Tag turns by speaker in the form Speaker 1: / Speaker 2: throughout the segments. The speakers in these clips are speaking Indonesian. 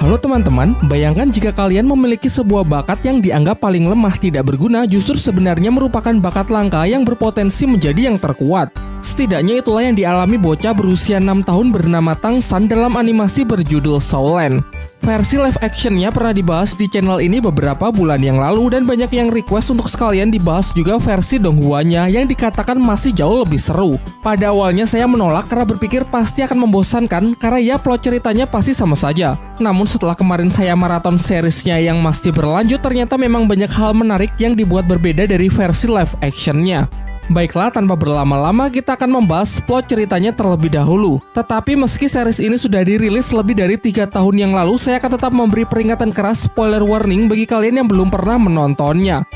Speaker 1: Halo teman-teman, bayangkan jika kalian memiliki sebuah bakat yang dianggap paling lemah tidak berguna justru sebenarnya merupakan bakat langka yang berpotensi menjadi yang terkuat. Setidaknya itulah yang dialami bocah berusia 6 tahun bernama Tangsan dalam animasi berjudul Soulland. Versi live actionnya pernah dibahas di channel ini beberapa bulan yang lalu dan banyak yang request untuk sekalian dibahas juga versi donghuanya yang dikatakan masih jauh lebih seru. Pada awalnya saya menolak karena berpikir pasti akan membosankan karena ya plot ceritanya pasti sama saja. Namun setelah kemarin saya maraton seriesnya yang masih berlanjut, ternyata memang banyak hal menarik yang dibuat berbeda dari versi live actionnya. Baiklah, tanpa berlama-lama kita akan membahas plot ceritanya terlebih dahulu. Tetapi meski series ini sudah dirilis lebih dari 3 tahun yang lalu, saya akan tetap memberi peringatan keras spoiler warning bagi kalian yang belum pernah menontonnya.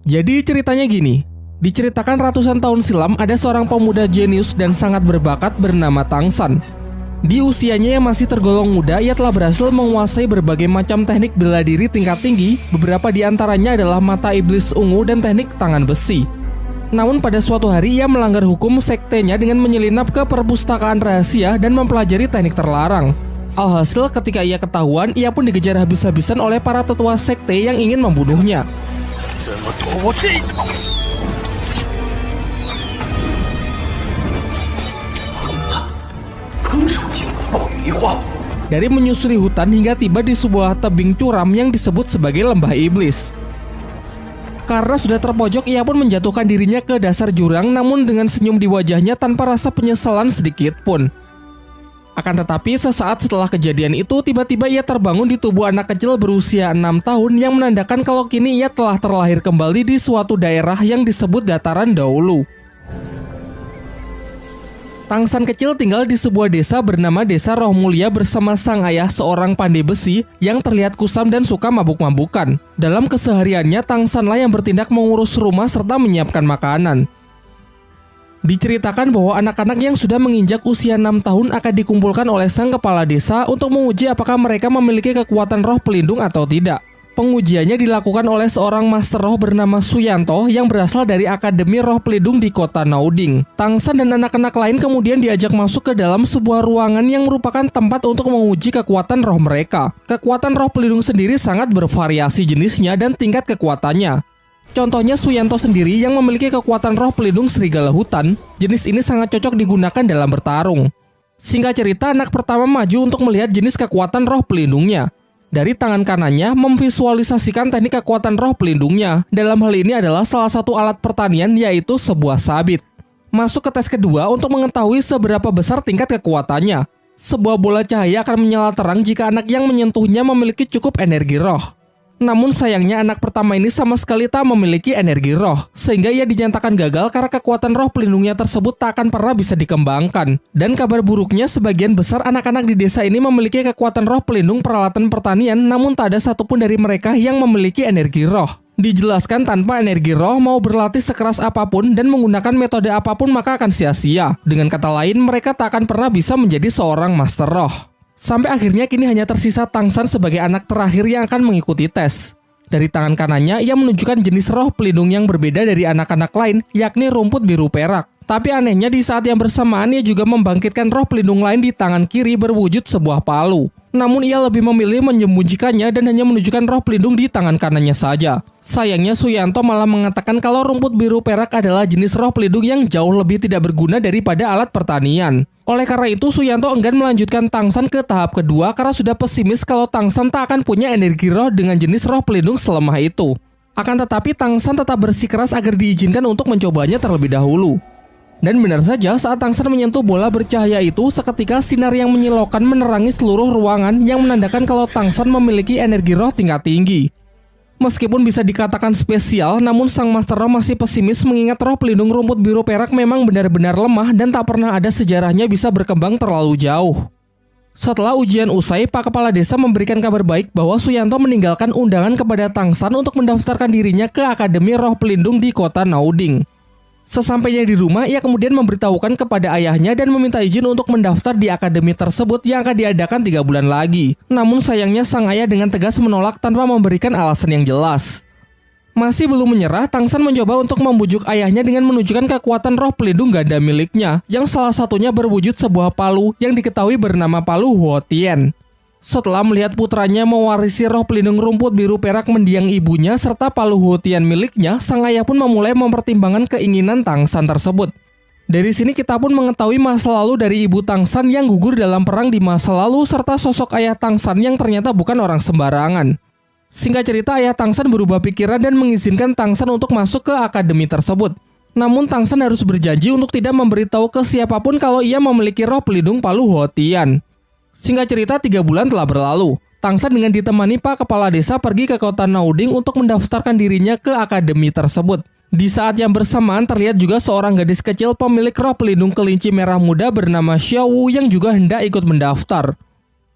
Speaker 1: Jadi ceritanya gini. Diceritakan ratusan tahun silam ada seorang pemuda jenius dan sangat berbakat bernama Tangsan. Di usianya yang masih tergolong muda, ia telah berhasil menguasai berbagai macam teknik bela diri tingkat tinggi, beberapa di antaranya adalah mata iblis ungu dan teknik tangan besi. Namun pada suatu hari ia melanggar hukum sektenya dengan menyelinap ke perpustakaan rahasia dan mempelajari teknik terlarang. Alhasil ketika ia ketahuan, ia pun dikejar habis-habisan oleh para tetua sekte yang ingin membunuhnya. Dari menyusuri hutan hingga tiba di sebuah tebing curam yang disebut sebagai lembah iblis. Karena sudah terpojok, ia pun menjatuhkan dirinya ke dasar jurang, namun dengan senyum di wajahnya tanpa rasa penyesalan sedikit pun. Akan tetapi sesaat setelah kejadian itu, tiba-tiba ia terbangun di tubuh anak kecil berusia 6 tahun yang menandakan kalau kini ia telah terlahir kembali di suatu daerah yang disebut dataran dahulu. Tangsan kecil tinggal di sebuah desa bernama Desa Roh Mulia bersama sang ayah seorang pandai besi yang terlihat kusam dan suka mabuk-mabukan. Dalam kesehariannya, Tangsanlah yang bertindak mengurus rumah serta menyiapkan makanan. Diceritakan bahwa anak-anak yang sudah menginjak usia 6 tahun akan dikumpulkan oleh sang kepala desa untuk menguji apakah mereka memiliki kekuatan roh pelindung atau tidak. Pengujiannya dilakukan oleh seorang master roh bernama Suyanto yang berasal dari Akademi Roh Pelindung di kota Nauding. Tangsan dan anak-anak lain kemudian diajak masuk ke dalam sebuah ruangan yang merupakan tempat untuk menguji kekuatan roh mereka. Kekuatan roh pelindung sendiri sangat bervariasi jenisnya dan tingkat kekuatannya. Contohnya Suyanto sendiri yang memiliki kekuatan roh pelindung serigala hutan. Jenis ini sangat cocok digunakan dalam bertarung. Singkat cerita, anak pertama maju untuk melihat jenis kekuatan roh pelindungnya. Dari tangan kanannya memvisualisasikan teknik kekuatan roh pelindungnya. Dalam hal ini adalah salah satu alat pertanian, yaitu sebuah sabit. Masuk ke tes kedua untuk mengetahui seberapa besar tingkat kekuatannya. Sebuah bola cahaya akan menyala terang jika anak yang menyentuhnya memiliki cukup energi roh. Namun sayangnya anak pertama ini sama sekali tak memiliki energi roh, sehingga ia dinyatakan gagal karena kekuatan roh pelindungnya tersebut tak akan pernah bisa dikembangkan. Dan kabar buruknya, sebagian besar anak-anak di desa ini memiliki kekuatan roh pelindung peralatan pertanian, namun tak ada satupun dari mereka yang memiliki energi roh. Dijelaskan tanpa energi roh, mau berlatih sekeras apapun dan menggunakan metode apapun maka akan sia-sia. Dengan kata lain, mereka tak akan pernah bisa menjadi seorang master roh. Sampai akhirnya kini hanya tersisa Tangsan sebagai anak terakhir yang akan mengikuti tes. Dari tangan kanannya, ia menunjukkan jenis roh pelindung yang berbeda dari anak-anak lain, yakni rumput biru perak. Tapi anehnya di saat yang bersamaan ia juga membangkitkan roh pelindung lain di tangan kiri berwujud sebuah palu. Namun ia lebih memilih menyembunyikannya dan hanya menunjukkan roh pelindung di tangan kanannya saja. Sayangnya Suyanto malah mengatakan kalau rumput biru perak adalah jenis roh pelindung yang jauh lebih tidak berguna daripada alat pertanian. Oleh karena itu, Suyanto enggan melanjutkan Tangsan ke tahap kedua karena sudah pesimis kalau Tangsan tak akan punya energi roh dengan jenis roh pelindung selemah itu. Akan tetapi Tangsan tetap bersikeras agar diizinkan untuk mencobanya terlebih dahulu. Dan benar saja, saat Tangsan menyentuh bola bercahaya itu, seketika sinar yang menyilaukan menerangi seluruh ruangan yang menandakan kalau Tangsan memiliki energi roh tingkat tinggi. Meskipun bisa dikatakan spesial, namun sang master roh masih pesimis mengingat roh pelindung rumput biru perak memang benar-benar lemah dan tak pernah ada sejarahnya bisa berkembang terlalu jauh. Setelah ujian usai, Pak Kepala Desa memberikan kabar baik bahwa Suyanto meninggalkan undangan kepada Tangsan untuk mendaftarkan dirinya ke Akademi Roh Pelindung di kota Nauding. Sesampainya di rumah, ia kemudian memberitahukan kepada ayahnya dan meminta izin untuk mendaftar di akademi tersebut yang akan diadakan 3 bulan lagi. Namun sayangnya sang ayah dengan tegas menolak tanpa memberikan alasan yang jelas. Masih belum menyerah, Tang San mencoba untuk membujuk ayahnya dengan menunjukkan kekuatan roh pelindung ganda miliknya, yang salah satunya berwujud sebuah palu yang diketahui bernama palu Huo Tian. Setelah melihat putranya mewarisi roh pelindung rumput biru perak mendiang ibunya serta palu Huo Tian miliknya, sang ayah pun memulai mempertimbangkan keinginan Tang San tersebut. Dari sini kita pun mengetahui masa lalu dari ibu Tang San yang gugur dalam perang di masa lalu serta sosok ayah Tang San yang ternyata bukan orang sembarangan. Singkat cerita, ayah Tang San berubah pikiran dan mengizinkan Tang San untuk masuk ke akademi tersebut. Namun Tang San harus berjanji untuk tidak memberitahu ke siapapun kalau ia memiliki roh pelindung palu Huo Tian. Singkat cerita, 3 bulan telah berlalu. Tang San dengan ditemani Pak Kepala Desa pergi ke kota Nauding untuk mendaftarkan dirinya ke akademi tersebut. Di saat yang bersamaan terlihat juga seorang gadis kecil pemilik roh pelindung kelinci merah muda bernama Xiao Wu yang juga hendak ikut mendaftar.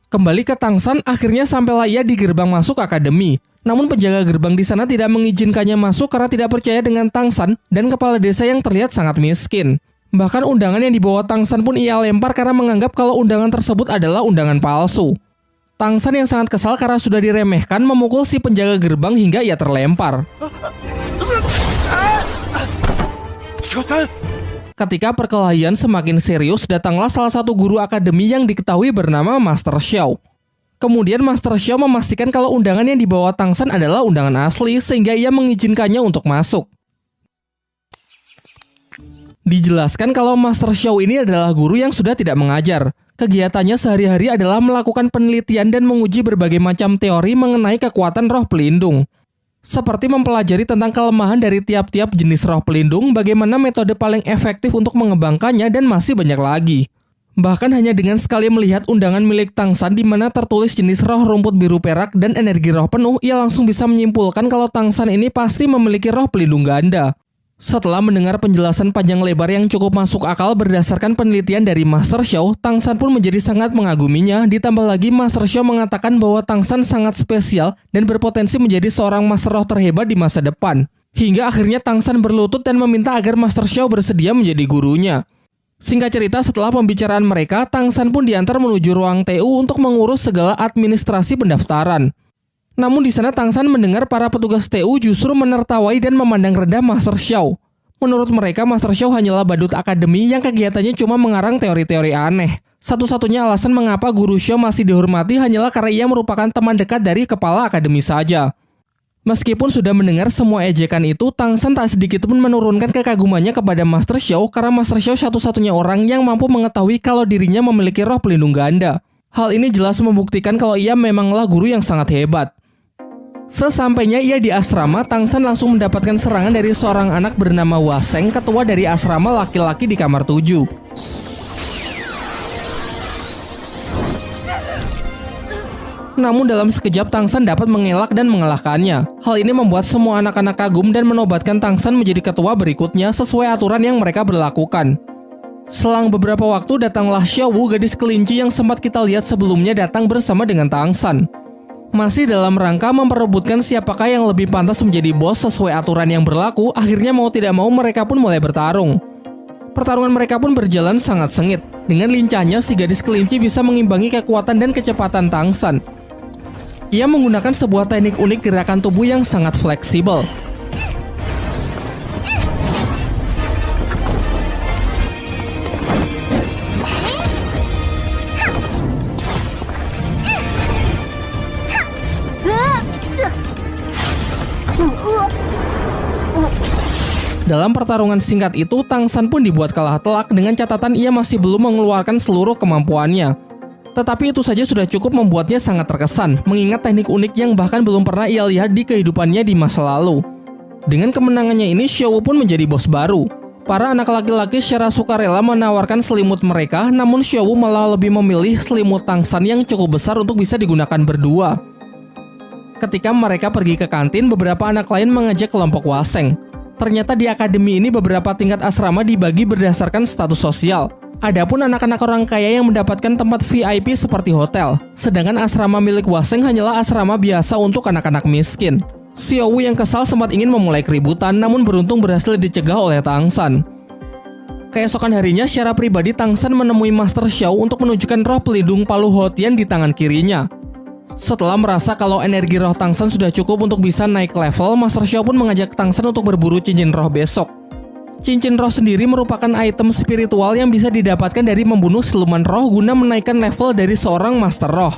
Speaker 1: Kembali ke Tang San, akhirnya sampailah ia di gerbang masuk akademi. Namun penjaga gerbang di sana tidak mengizinkannya masuk karena tidak percaya dengan Tang San dan kepala desa yang terlihat sangat miskin. Bahkan undangan yang dibawa Tang San pun ia lempar karena menganggap kalau undangan tersebut adalah undangan palsu. Tang San yang sangat kesal karena sudah diremehkan memukul si penjaga gerbang hingga ia terlempar. Ketika perkelahian semakin serius, datanglah salah satu guru akademi yang diketahui bernama Master Xiao. Kemudian Master Xiao memastikan kalau undangan yang dibawa Tang San adalah undangan asli sehingga ia mengizinkannya untuk masuk. Dijelaskan kalau Master Xiao ini adalah guru yang sudah tidak mengajar. Kegiatannya sehari-hari adalah melakukan penelitian dan menguji berbagai macam teori mengenai kekuatan roh pelindung. Seperti mempelajari tentang kelemahan dari tiap-tiap jenis roh pelindung, bagaimana metode paling efektif untuk mengembangkannya, dan masih banyak lagi. Bahkan hanya dengan sekali melihat undangan milik Tang San di mana tertulis jenis roh rumput biru perak dan energi roh penuh, ia langsung bisa menyimpulkan kalau Tang San ini pasti memiliki roh pelindung ganda. Setelah mendengar penjelasan panjang lebar yang cukup masuk akal berdasarkan penelitian dari Master Xiao, Tang San pun menjadi sangat mengaguminya, ditambah lagi Master Xiao mengatakan bahwa Tang San sangat spesial dan berpotensi menjadi seorang master roh terhebat di masa depan. Hingga akhirnya Tang San berlutut dan meminta agar Master Xiao bersedia menjadi gurunya. Singkat cerita, setelah pembicaraan mereka, Tang San pun diantar menuju ruang TU untuk mengurus segala administrasi pendaftaran. Namun di sana Tang San mendengar para petugas TU justru menertawai dan memandang rendah Master Xiao. Menurut mereka, Master Xiao hanyalah badut akademi yang kegiatannya cuma mengarang teori-teori aneh. Satu-satunya alasan mengapa guru Xiao masih dihormati hanyalah karena ia merupakan teman dekat dari kepala akademi saja. Meskipun sudah mendengar semua ejekan itu, Tang San tak sedikit pun menurunkan kekagumannya kepada Master Xiao karena Master Xiao satu-satunya orang yang mampu mengetahui kalau dirinya memiliki roh pelindung ganda. Hal ini jelas membuktikan kalau ia memanglah guru yang sangat hebat. Sesampainya ia di asrama, Tang San langsung mendapatkan serangan dari seorang anak bernama Waseng, ketua dari asrama laki-laki di kamar 7. Namun dalam sekejap Tang San dapat mengelak dan mengalahkannya. Hal ini membuat semua anak-anak kagum dan menobatkan Tang San menjadi ketua berikutnya sesuai aturan yang mereka berlakukan. Selang beberapa waktu datanglah Xiao Wu, gadis kelinci yang sempat kita lihat sebelumnya, datang bersama dengan Tang San. Masih dalam rangka memperebutkan siapakah yang lebih pantas menjadi bos sesuai aturan yang berlaku, akhirnya mau tidak mau mereka pun mulai bertarung. Pertarungan mereka pun berjalan sangat sengit. Dengan lincahnya si gadis kelinci bisa mengimbangi kekuatan dan kecepatan Tang San. Ia menggunakan sebuah teknik unik gerakan tubuh yang sangat fleksibel. Dalam pertarungan singkat itu, Tang San pun dibuat kalah telak dengan catatan ia masih belum mengeluarkan seluruh kemampuannya. Tetapi itu saja sudah cukup membuatnya sangat terkesan, mengingat teknik unik yang bahkan belum pernah ia lihat di kehidupannya di masa lalu. Dengan kemenangannya ini, Xiao Wu pun menjadi bos baru. Para anak laki-laki secara sukarela menawarkan selimut mereka, namun Xiao Wu malah lebih memilih selimut Tang San yang cukup besar untuk bisa digunakan berdua. Ketika mereka pergi ke kantin, beberapa anak lain mengajak kelompok Waseng. Ternyata di akademi ini beberapa tingkat asrama dibagi berdasarkan status sosial. Adapun anak-anak orang kaya yang mendapatkan tempat VIP seperti hotel. Sedangkan asrama milik Waseng hanyalah asrama biasa untuk anak-anak miskin. Xiao Wu yang kesal sempat ingin memulai keributan, namun beruntung berhasil dicegah oleh Tang San. Keesokan harinya, secara pribadi Tang San menemui Master Xiao untuk menunjukkan roh pelindung palu Huo Tian di tangan kirinya. Setelah merasa kalau energi roh Tang San sudah cukup untuk bisa naik level, Master Xiao pun mengajak Tang San untuk berburu cincin roh besok. Cincin roh sendiri merupakan item spiritual yang bisa didapatkan dari membunuh siluman roh guna menaikkan level dari seorang Master Roh.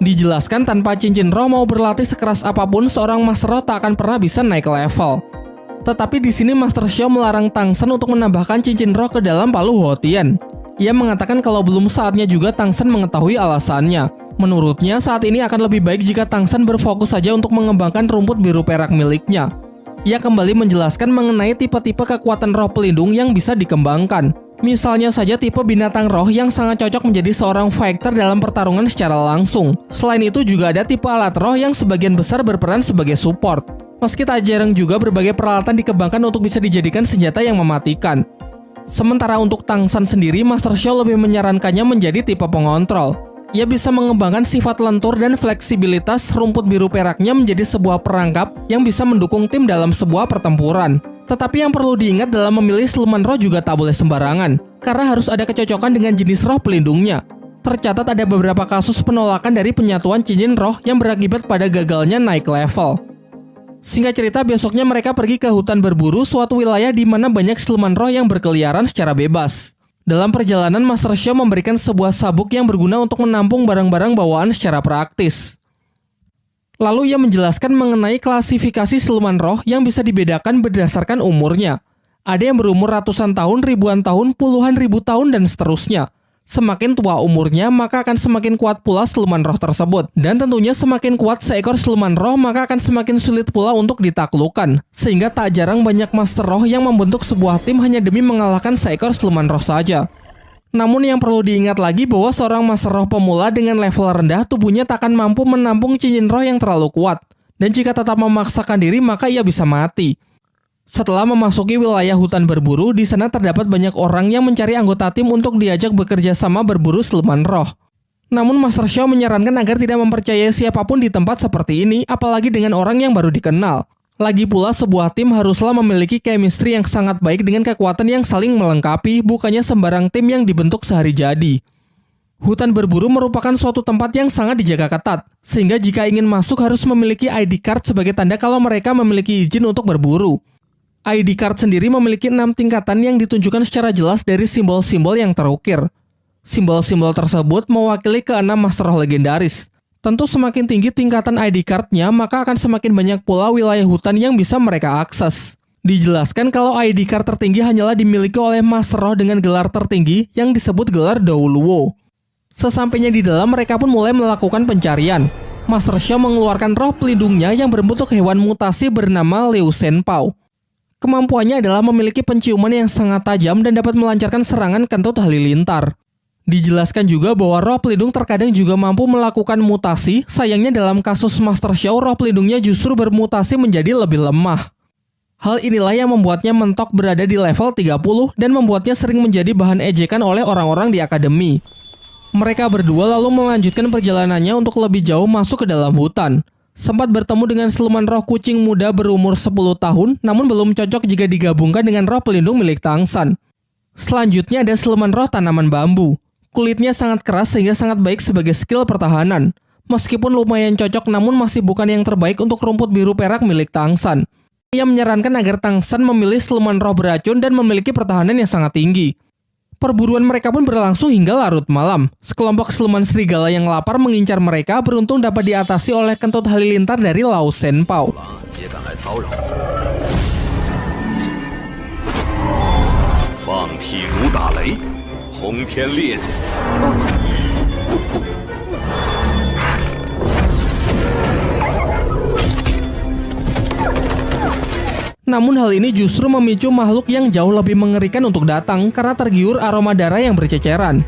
Speaker 1: Dijelaskan tanpa cincin roh mau berlatih sekeras apapun, seorang Master Roh tak akan pernah bisa naik level. Tetapi di sini Master Xiao melarang Tang San untuk menambahkan cincin roh ke dalam palu Huotian. Ia mengatakan kalau belum saatnya juga Tang San mengetahui alasannya. Menurutnya saat ini akan lebih baik jika Tang San berfokus saja untuk mengembangkan rumput biru perak miliknya. Ia kembali menjelaskan mengenai tipe-tipe kekuatan roh pelindung yang bisa dikembangkan. Misalnya saja tipe binatang roh yang sangat cocok menjadi seorang fighter dalam pertarungan secara langsung. Selain itu juga ada tipe alat roh yang sebagian besar berperan sebagai support. Meski tak jarang juga berbagai peralatan dikembangkan untuk bisa dijadikan senjata yang mematikan. Sementara untuk Tang San sendiri, Master Xiao lebih menyarankannya menjadi tipe pengontrol. Ia bisa mengembangkan sifat lentur dan fleksibilitas rumput biru peraknya menjadi sebuah perangkap yang bisa mendukung tim dalam sebuah pertempuran. Tetapi yang perlu diingat dalam memilih siluman roh juga tak boleh sembarangan, karena harus ada kecocokan dengan jenis roh pelindungnya. Tercatat ada beberapa kasus penolakan dari penyatuan cincin roh yang berakibat pada gagalnya naik level. Singkat cerita, besoknya mereka pergi ke hutan berburu, suatu wilayah di mana banyak siluman roh yang berkeliaran secara bebas. Dalam perjalanan, Master Xiao memberikan sebuah sabuk yang berguna untuk menampung barang-barang bawaan secara praktis. Lalu ia menjelaskan mengenai klasifikasi siluman roh yang bisa dibedakan berdasarkan umurnya. Ada yang berumur ratusan tahun, ribuan tahun, puluhan ribu tahun, dan seterusnya. Semakin tua umurnya, maka akan semakin kuat pula siluman roh tersebut. Dan tentunya semakin kuat seekor siluman roh, maka akan semakin sulit pula untuk ditaklukkan. Sehingga tak jarang banyak master roh yang membentuk sebuah tim hanya demi mengalahkan seekor siluman roh saja. Namun yang perlu diingat lagi bahwa seorang master roh pemula dengan level rendah, tubuhnya tak akan mampu menampung cincin roh yang terlalu kuat. Dan jika tetap memaksakan diri, maka ia bisa mati. Setelah memasuki wilayah hutan berburu, di sana terdapat banyak orang yang mencari anggota tim untuk diajak bekerja sama berburu siluman roh. Namun Master Xiao menyarankan agar tidak mempercayai siapapun di tempat seperti ini, apalagi dengan orang yang baru dikenal. Lagi pula sebuah tim haruslah memiliki chemistry yang sangat baik dengan kekuatan yang saling melengkapi, bukannya sembarang tim yang dibentuk sehari jadi. Hutan berburu merupakan suatu tempat yang sangat dijaga ketat, sehingga jika ingin masuk harus memiliki ID card sebagai tanda kalau mereka memiliki izin untuk berburu. ID card sendiri memiliki 6 tingkatan yang ditunjukkan secara jelas dari simbol-simbol yang terukir. Simbol-simbol tersebut mewakili ke-6 master roh legendaris. Tentu semakin tinggi tingkatan ID card-nya, maka akan semakin banyak pula wilayah hutan yang bisa mereka akses. Dijelaskan kalau ID card tertinggi hanyalah dimiliki oleh master roh dengan gelar tertinggi yang disebut gelar Douluo. Sesampainya di dalam, mereka pun mulai melakukan pencarian. Master Xiao mengeluarkan roh pelindungnya yang berbentuk hewan mutasi bernama Liu Shenpao. Kemampuannya adalah memiliki penciuman yang sangat tajam dan dapat melancarkan serangan kentut halilintar. Dijelaskan juga bahwa roh pelindung terkadang juga mampu melakukan mutasi, sayangnya dalam kasus Master Xiao, roh pelindungnya justru bermutasi menjadi lebih lemah. Hal inilah yang membuatnya mentok berada di level 30 dan membuatnya sering menjadi bahan ejekan oleh orang-orang di akademi. Mereka berdua lalu melanjutkan perjalanannya untuk lebih jauh masuk ke dalam hutan. Sempat bertemu dengan siluman roh kucing muda berumur 10 tahun, namun belum cocok jika digabungkan dengan roh pelindung milik Tang San. Selanjutnya ada siluman roh tanaman bambu. Kulitnya sangat keras sehingga sangat baik sebagai skill pertahanan. Meskipun lumayan cocok, namun masih bukan yang terbaik untuk rumput biru perak milik Tang San. Ia menyarankan agar Tang San memilih siluman roh beracun dan memiliki pertahanan yang sangat tinggi. Perburuan mereka pun berlangsung hingga larut malam. Sekelompok siluman serigala yang lapar mengincar mereka, beruntung dapat diatasi oleh kentut halilintar dari Liu Shenpao. Namun hal ini justru memicu makhluk yang jauh lebih mengerikan untuk datang karena tergiur aroma darah yang berceceran.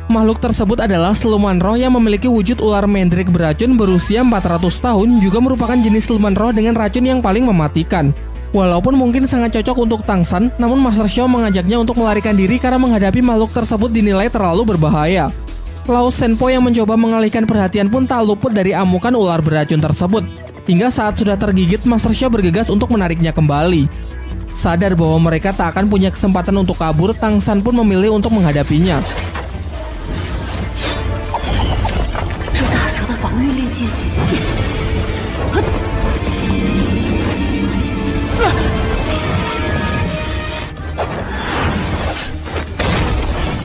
Speaker 1: Makhluk tersebut adalah siluman roh yang memiliki wujud ular mendrik beracun berusia 400 tahun, juga merupakan jenis siluman roh dengan racun yang paling mematikan. Walaupun mungkin sangat cocok untuk Tang San, namun Master Xiao mengajaknya untuk melarikan diri karena menghadapi makhluk tersebut dinilai terlalu berbahaya. Liu Shenpao yang mencoba mengalihkan perhatian pun tak luput dari amukan ular beracun tersebut. Hingga saat sudah tergigit, Master Xiao bergegas untuk menariknya kembali. Sadar bahwa mereka tak akan punya kesempatan untuk kabur, Tang San pun memilih untuk menghadapinya.
Speaker 2: 局。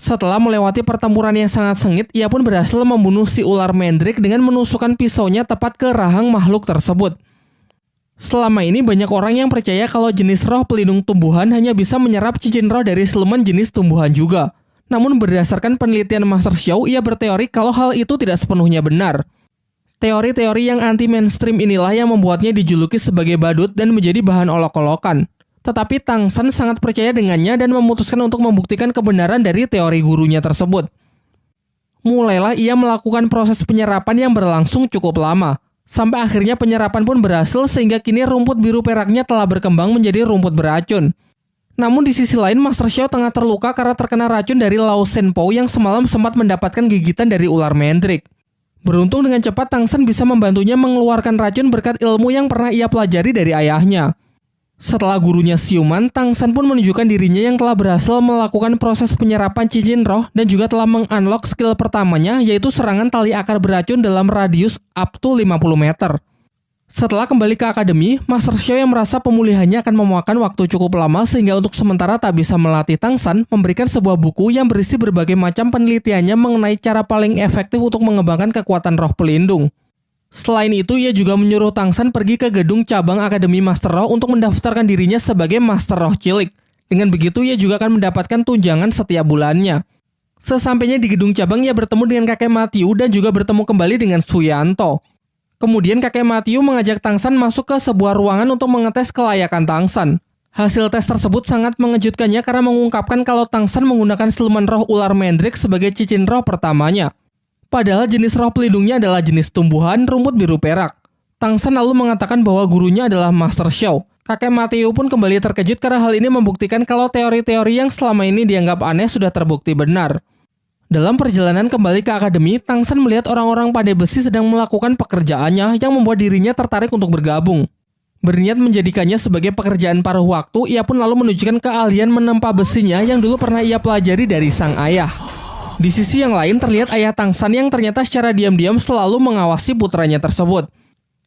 Speaker 1: Setelah melewati pertempuran yang sangat sengit, ia pun berhasil membunuh si ular Mandrake dengan menusukkan pisaunya tepat ke rahang makhluk tersebut. Selama ini banyak orang yang percaya kalau jenis roh pelindung tumbuhan hanya bisa menyerap cincin roh dari siluman jenis tumbuhan juga. Namun berdasarkan penelitian Master Xiao, ia berteori kalau hal itu tidak sepenuhnya benar. Teori-teori yang anti-mainstream inilah yang membuatnya dijuluki sebagai badut dan menjadi bahan olok-olokan. Tetapi Tang San sangat percaya dengannya dan memutuskan untuk membuktikan kebenaran dari teori gurunya tersebut. Mulailah ia melakukan proses penyerapan yang berlangsung cukup lama. Sampai akhirnya penyerapan pun berhasil sehingga kini rumput biru peraknya telah berkembang menjadi rumput beracun. Namun di sisi lain Master Xiao tengah terluka karena terkena racun dari Lao Shenpo yang semalam sempat mendapatkan gigitan dari ular Mandrake. Beruntung dengan cepat Tang San bisa membantunya mengeluarkan racun berkat ilmu yang pernah ia pelajari dari ayahnya. Setelah gurunya siuman, Tang San pun menunjukkan dirinya yang telah berhasil melakukan proses penyerapan cincin roh dan juga telah mengunlock skill pertamanya, yaitu serangan tali akar beracun dalam radius up to 50 meter. Setelah kembali ke akademi, Master Xiao yang merasa pemulihannya akan memakan waktu cukup lama sehingga untuk sementara tak bisa melatih Tang San, memberikan sebuah buku yang berisi berbagai macam penelitiannya mengenai cara paling efektif untuk mengembangkan kekuatan roh pelindung. Selain itu, ia juga menyuruh Tang San pergi ke gedung cabang Akademi Master Roh untuk mendaftarkan dirinya sebagai Master Roh Cilik. Dengan begitu, ia juga akan mendapatkan tunjangan setiap bulannya. Sesampainya di gedung cabang, ia bertemu dengan kakek Matthew dan juga bertemu kembali dengan Suyanto. Kemudian kakek Matthew mengajak Tang San masuk ke sebuah ruangan untuk mengetes kelayakan Tang San. Hasil tes tersebut sangat mengejutkannya karena mengungkapkan kalau Tang San menggunakan siluman roh ular Mandrake sebagai cincin roh pertamanya. Padahal jenis roh pelindungnya adalah jenis tumbuhan rumput biru perak. Tang San lalu mengatakan bahwa gurunya adalah Master Xiao. Kakek Matthew pun kembali terkejut karena hal ini membuktikan kalau teori-teori yang selama ini dianggap aneh sudah terbukti benar. Dalam perjalanan kembali ke akademi, Tang San melihat orang-orang pandai besi sedang melakukan pekerjaannya yang membuat dirinya tertarik untuk bergabung. Berniat menjadikannya sebagai pekerjaan paruh waktu, ia pun lalu menunjukkan keahlian menempa besinya yang dulu pernah ia pelajari dari sang ayah. Di sisi yang lain terlihat ayah Tang San yang ternyata secara diam-diam selalu mengawasi putranya tersebut.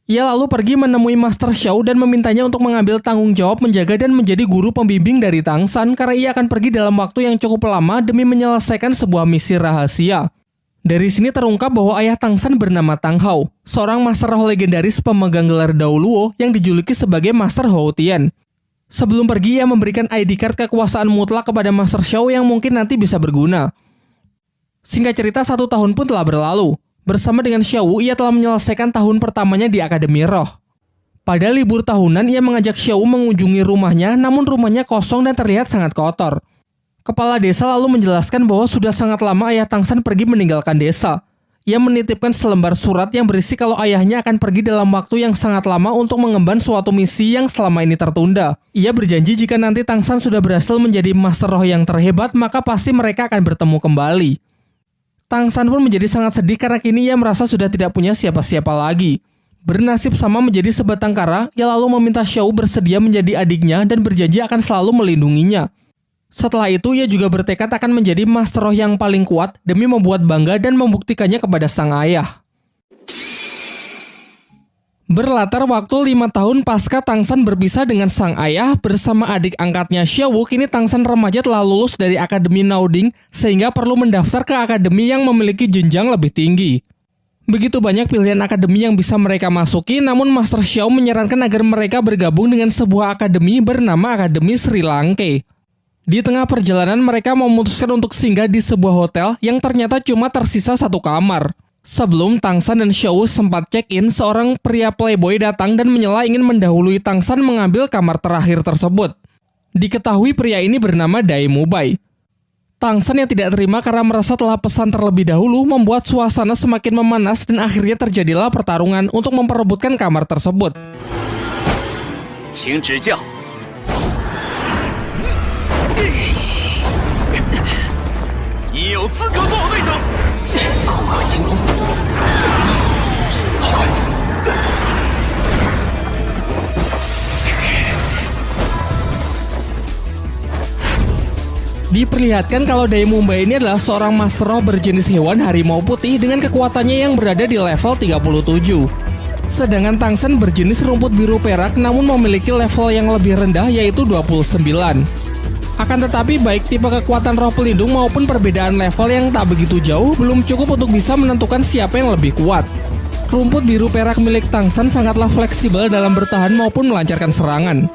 Speaker 1: Ia lalu pergi menemui Master Xiao dan memintanya untuk mengambil tanggung jawab menjaga dan menjadi guru pembimbing dari Tang San karena ia akan pergi dalam waktu yang cukup lama demi menyelesaikan sebuah misi rahasia. Dari sini terungkap bahwa ayah Tang San bernama Tang Hao, seorang Master Roh legendaris pemegang gelar Dao Luo yang dijuluki sebagai Master Hou Tian. Sebelum pergi, ia memberikan ID card kekuasaan mutlak kepada Master Xiao yang mungkin nanti bisa berguna. Singkat cerita, 1 tahun pun telah berlalu. Bersama dengan Xiao, ia telah menyelesaikan tahun pertamanya di Akademi Roh. Pada libur tahunan, ia mengajak Xiao mengunjungi rumahnya, namun rumahnya kosong dan terlihat sangat kotor. Kepala desa lalu menjelaskan bahwa sudah sangat lama ayah Tang San pergi meninggalkan desa. Ia menitipkan selembar surat yang berisi kalau ayahnya akan pergi dalam waktu yang sangat lama untuk mengemban suatu misi yang selama ini tertunda. Ia berjanji jika nanti Tang San sudah berhasil menjadi Master Roh yang terhebat, maka pasti mereka akan bertemu kembali. Tang San pun menjadi sangat sedih karena kini ia merasa sudah tidak punya siapa-siapa lagi. Bernasib sama menjadi sebatang kara, ia lalu meminta Xiao bersedia menjadi adiknya dan berjanji akan selalu melindunginya. Setelah itu, ia juga bertekad akan menjadi Master Roh yang paling kuat demi membuat bangga dan membuktikannya kepada sang ayah. Berlatar waktu 5 tahun pasca Tang San berpisah dengan sang ayah bersama adik angkatnya Xiao, kini Tang San remaja telah lulus dari Akademi Naoding sehingga perlu mendaftar ke akademi yang memiliki jenjang lebih tinggi. Begitu banyak pilihan akademi yang bisa mereka masuki, namun Master Xiao menyarankan agar mereka bergabung dengan sebuah akademi bernama Akademi Sri Lanka. Di tengah perjalanan mereka memutuskan untuk singgah di sebuah hotel yang ternyata cuma tersisa 1 kamar. Sebelum Tang San dan Xiao sempat check-in, seorang pria playboy datang dan menyela ingin mendahului Tang San mengambil kamar terakhir tersebut. Diketahui pria ini bernama Dai Mubai. Tang San yang tidak terima karena merasa telah pesan terlebih dahulu membuat suasana semakin memanas dan akhirnya terjadilah pertarungan untuk memperebutkan kamar tersebut. Diperlihatkan kalau Dai Mumbai ini adalah seorang master roh berjenis hewan harimau putih dengan kekuatannya yang berada di level 37. Sedangkan Tangsan berjenis rumput biru perak namun memiliki level yang lebih rendah yaitu 29. Akan tetapi baik tipe kekuatan roh pelindung maupun perbedaan level yang tak begitu jauh belum cukup untuk bisa menentukan siapa yang lebih kuat. Rumput biru perak milik Tangsan sangatlah fleksibel dalam bertahan maupun melancarkan serangan.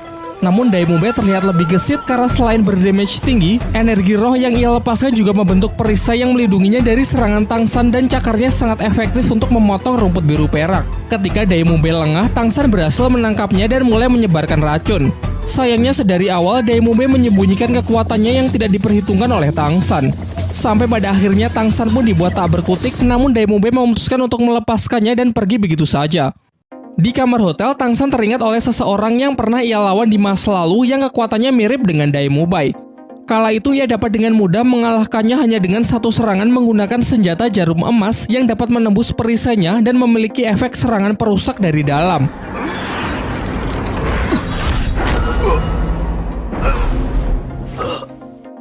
Speaker 1: Namun Dai Mumbai terlihat lebih gesit karena selain berdamage tinggi, energi roh yang ia lepaskan juga membentuk perisai yang melindunginya dari serangan Tangsan dan cakarnya sangat efektif untuk memotong rumput biru perak. Ketika Dai Mumbai lengah, Tangsan berhasil menangkapnya dan mulai menyebarkan racun. Sayangnya sedari awal Dai Mumbai menyembunyikan kekuatannya yang tidak diperhitungkan oleh Tangsan. Sampai pada akhirnya Tangsan pun dibuat tak berkutik, namun Dai Mumbai memutuskan untuk melepaskannya dan pergi begitu saja. Di kamar hotel, Tangsan teringat oleh seseorang yang pernah ia lawan di masa lalu yang kekuatannya mirip dengan Dai Mumbai. Kala itu ia dapat dengan mudah mengalahkannya hanya dengan satu serangan menggunakan senjata jarum emas yang dapat menembus perisainya dan memiliki efek serangan perusak dari dalam.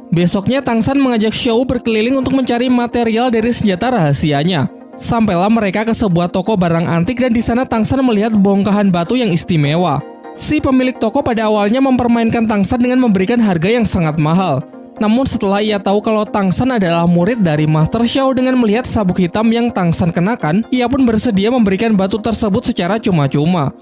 Speaker 1: Besoknya Tangsan mengajak Xiao berkeliling untuk mencari material dari senjata rahasianya. Sampailah mereka ke sebuah toko barang antik dan di sana Tangsan melihat bongkahan batu yang istimewa. Si pemilik toko pada awalnya mempermainkan Tangsan dengan memberikan harga yang sangat mahal. Namun setelah ia tahu kalau Tangsan adalah murid dari Master Xiao dengan melihat sabuk hitam yang Tangsan kenakan, ia pun bersedia memberikan batu tersebut secara cuma-cuma.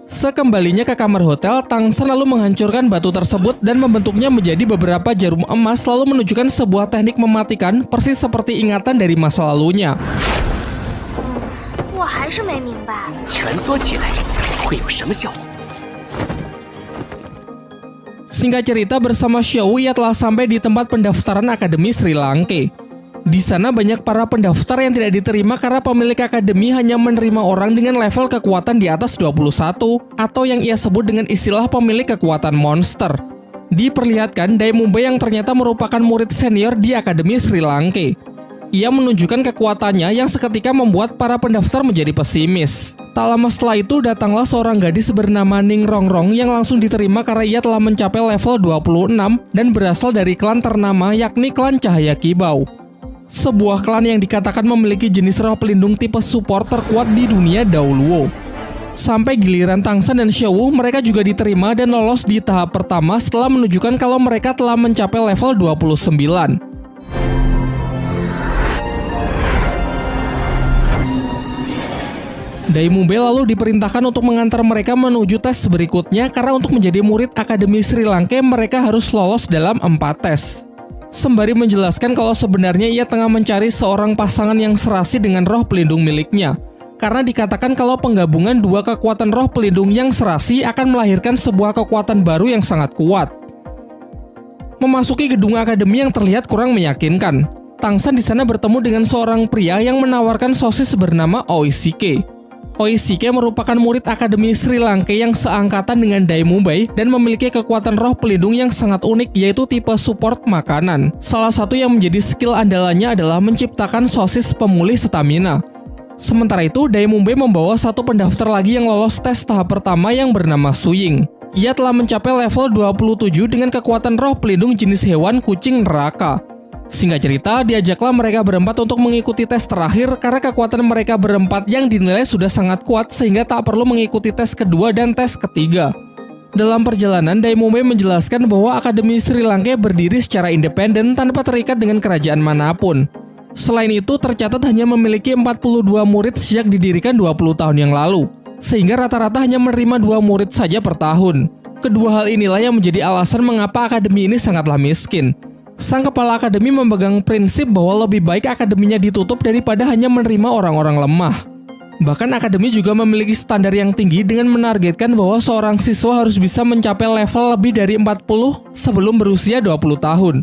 Speaker 1: Sekembalinya ke kamar hotel, Tangsan lalu menghancurkan batu tersebut dan membentuknya menjadi beberapa jarum emas lalu menunjukkan sebuah teknik mematikan persis seperti ingatan dari masa lalunya.
Speaker 2: 我还是没明白，
Speaker 3: 蜷缩起来会有什么效果？
Speaker 1: Singkat cerita, bersama Xiao ia telah sampai di tempat pendaftaran Akademi Sri Lanka. Di sana banyak para pendaftar yang tidak diterima karena pemilik akademi hanya menerima orang dengan level kekuatan di atas 21 atau yang ia sebut dengan istilah pemilik kekuatan monster. Diperlihatkan Dai Mumbai yang ternyata merupakan murid senior di Akademi Sri Lanka. Ia menunjukkan kekuatannya yang seketika membuat para pendaftar menjadi pesimis. Tak lama setelah itu datanglah seorang gadis bernama Ning Rongrong yang langsung diterima karena ia telah mencapai level 26 dan berasal dari klan ternama yakni klan Cahaya Kibau. Sebuah klan yang dikatakan memiliki jenis roh pelindung tipe support terkuat di dunia dahulu. Sampai giliran Tangsan dan Xiao, mereka juga diterima dan lolos di tahap pertama setelah menunjukkan kalau mereka telah mencapai level 29. Dai Mumbai lalu diperintahkan untuk mengantar mereka menuju tes berikutnya karena untuk menjadi murid Akademi Sri Lanka mereka harus lolos dalam 4 tes. Sembari menjelaskan kalau sebenarnya ia tengah mencari seorang pasangan yang serasi dengan roh pelindung miliknya. Karena dikatakan kalau penggabungan dua kekuatan roh pelindung yang serasi akan melahirkan sebuah kekuatan baru yang sangat kuat. Memasuki gedung akademi yang terlihat kurang meyakinkan, Tangsan di sana bertemu dengan seorang pria yang menawarkan sosis bernama Oishike. Oishike merupakan murid Akademi Sri Lanka yang seangkatan dengan Dai Mumbai dan memiliki kekuatan roh pelindung yang sangat unik yaitu tipe support makanan. Salah satu yang menjadi skill andalannya adalah menciptakan sosis pemulih stamina. Sementara itu, Dai Mumbai membawa satu pendaftar lagi yang lolos tes tahap pertama yang bernama Suying. Ia telah mencapai level 27 dengan kekuatan roh pelindung jenis hewan kucing neraka. Singkat cerita, diajaklah mereka berempat untuk mengikuti tes terakhir karena kekuatan mereka berempat yang dinilai sudah sangat kuat sehingga tak perlu mengikuti tes kedua dan tes ketiga. Dalam perjalanan, Dai Mumbai menjelaskan bahwa Akademi Sri Lanka berdiri secara independen tanpa terikat dengan kerajaan manapun. Selain itu, tercatat hanya memiliki 42 murid sejak didirikan 20 tahun yang lalu, sehingga rata-rata hanya menerima 2 murid saja per tahun. Kedua hal inilah yang menjadi alasan mengapa akademi ini sangatlah miskin. Sang kepala akademi memegang prinsip bahwa lebih baik akademinya ditutup daripada hanya menerima orang-orang lemah. Bahkan akademi juga memiliki standar yang tinggi dengan menargetkan bahwa seorang siswa harus bisa mencapai level lebih dari 40 sebelum berusia 20 tahun.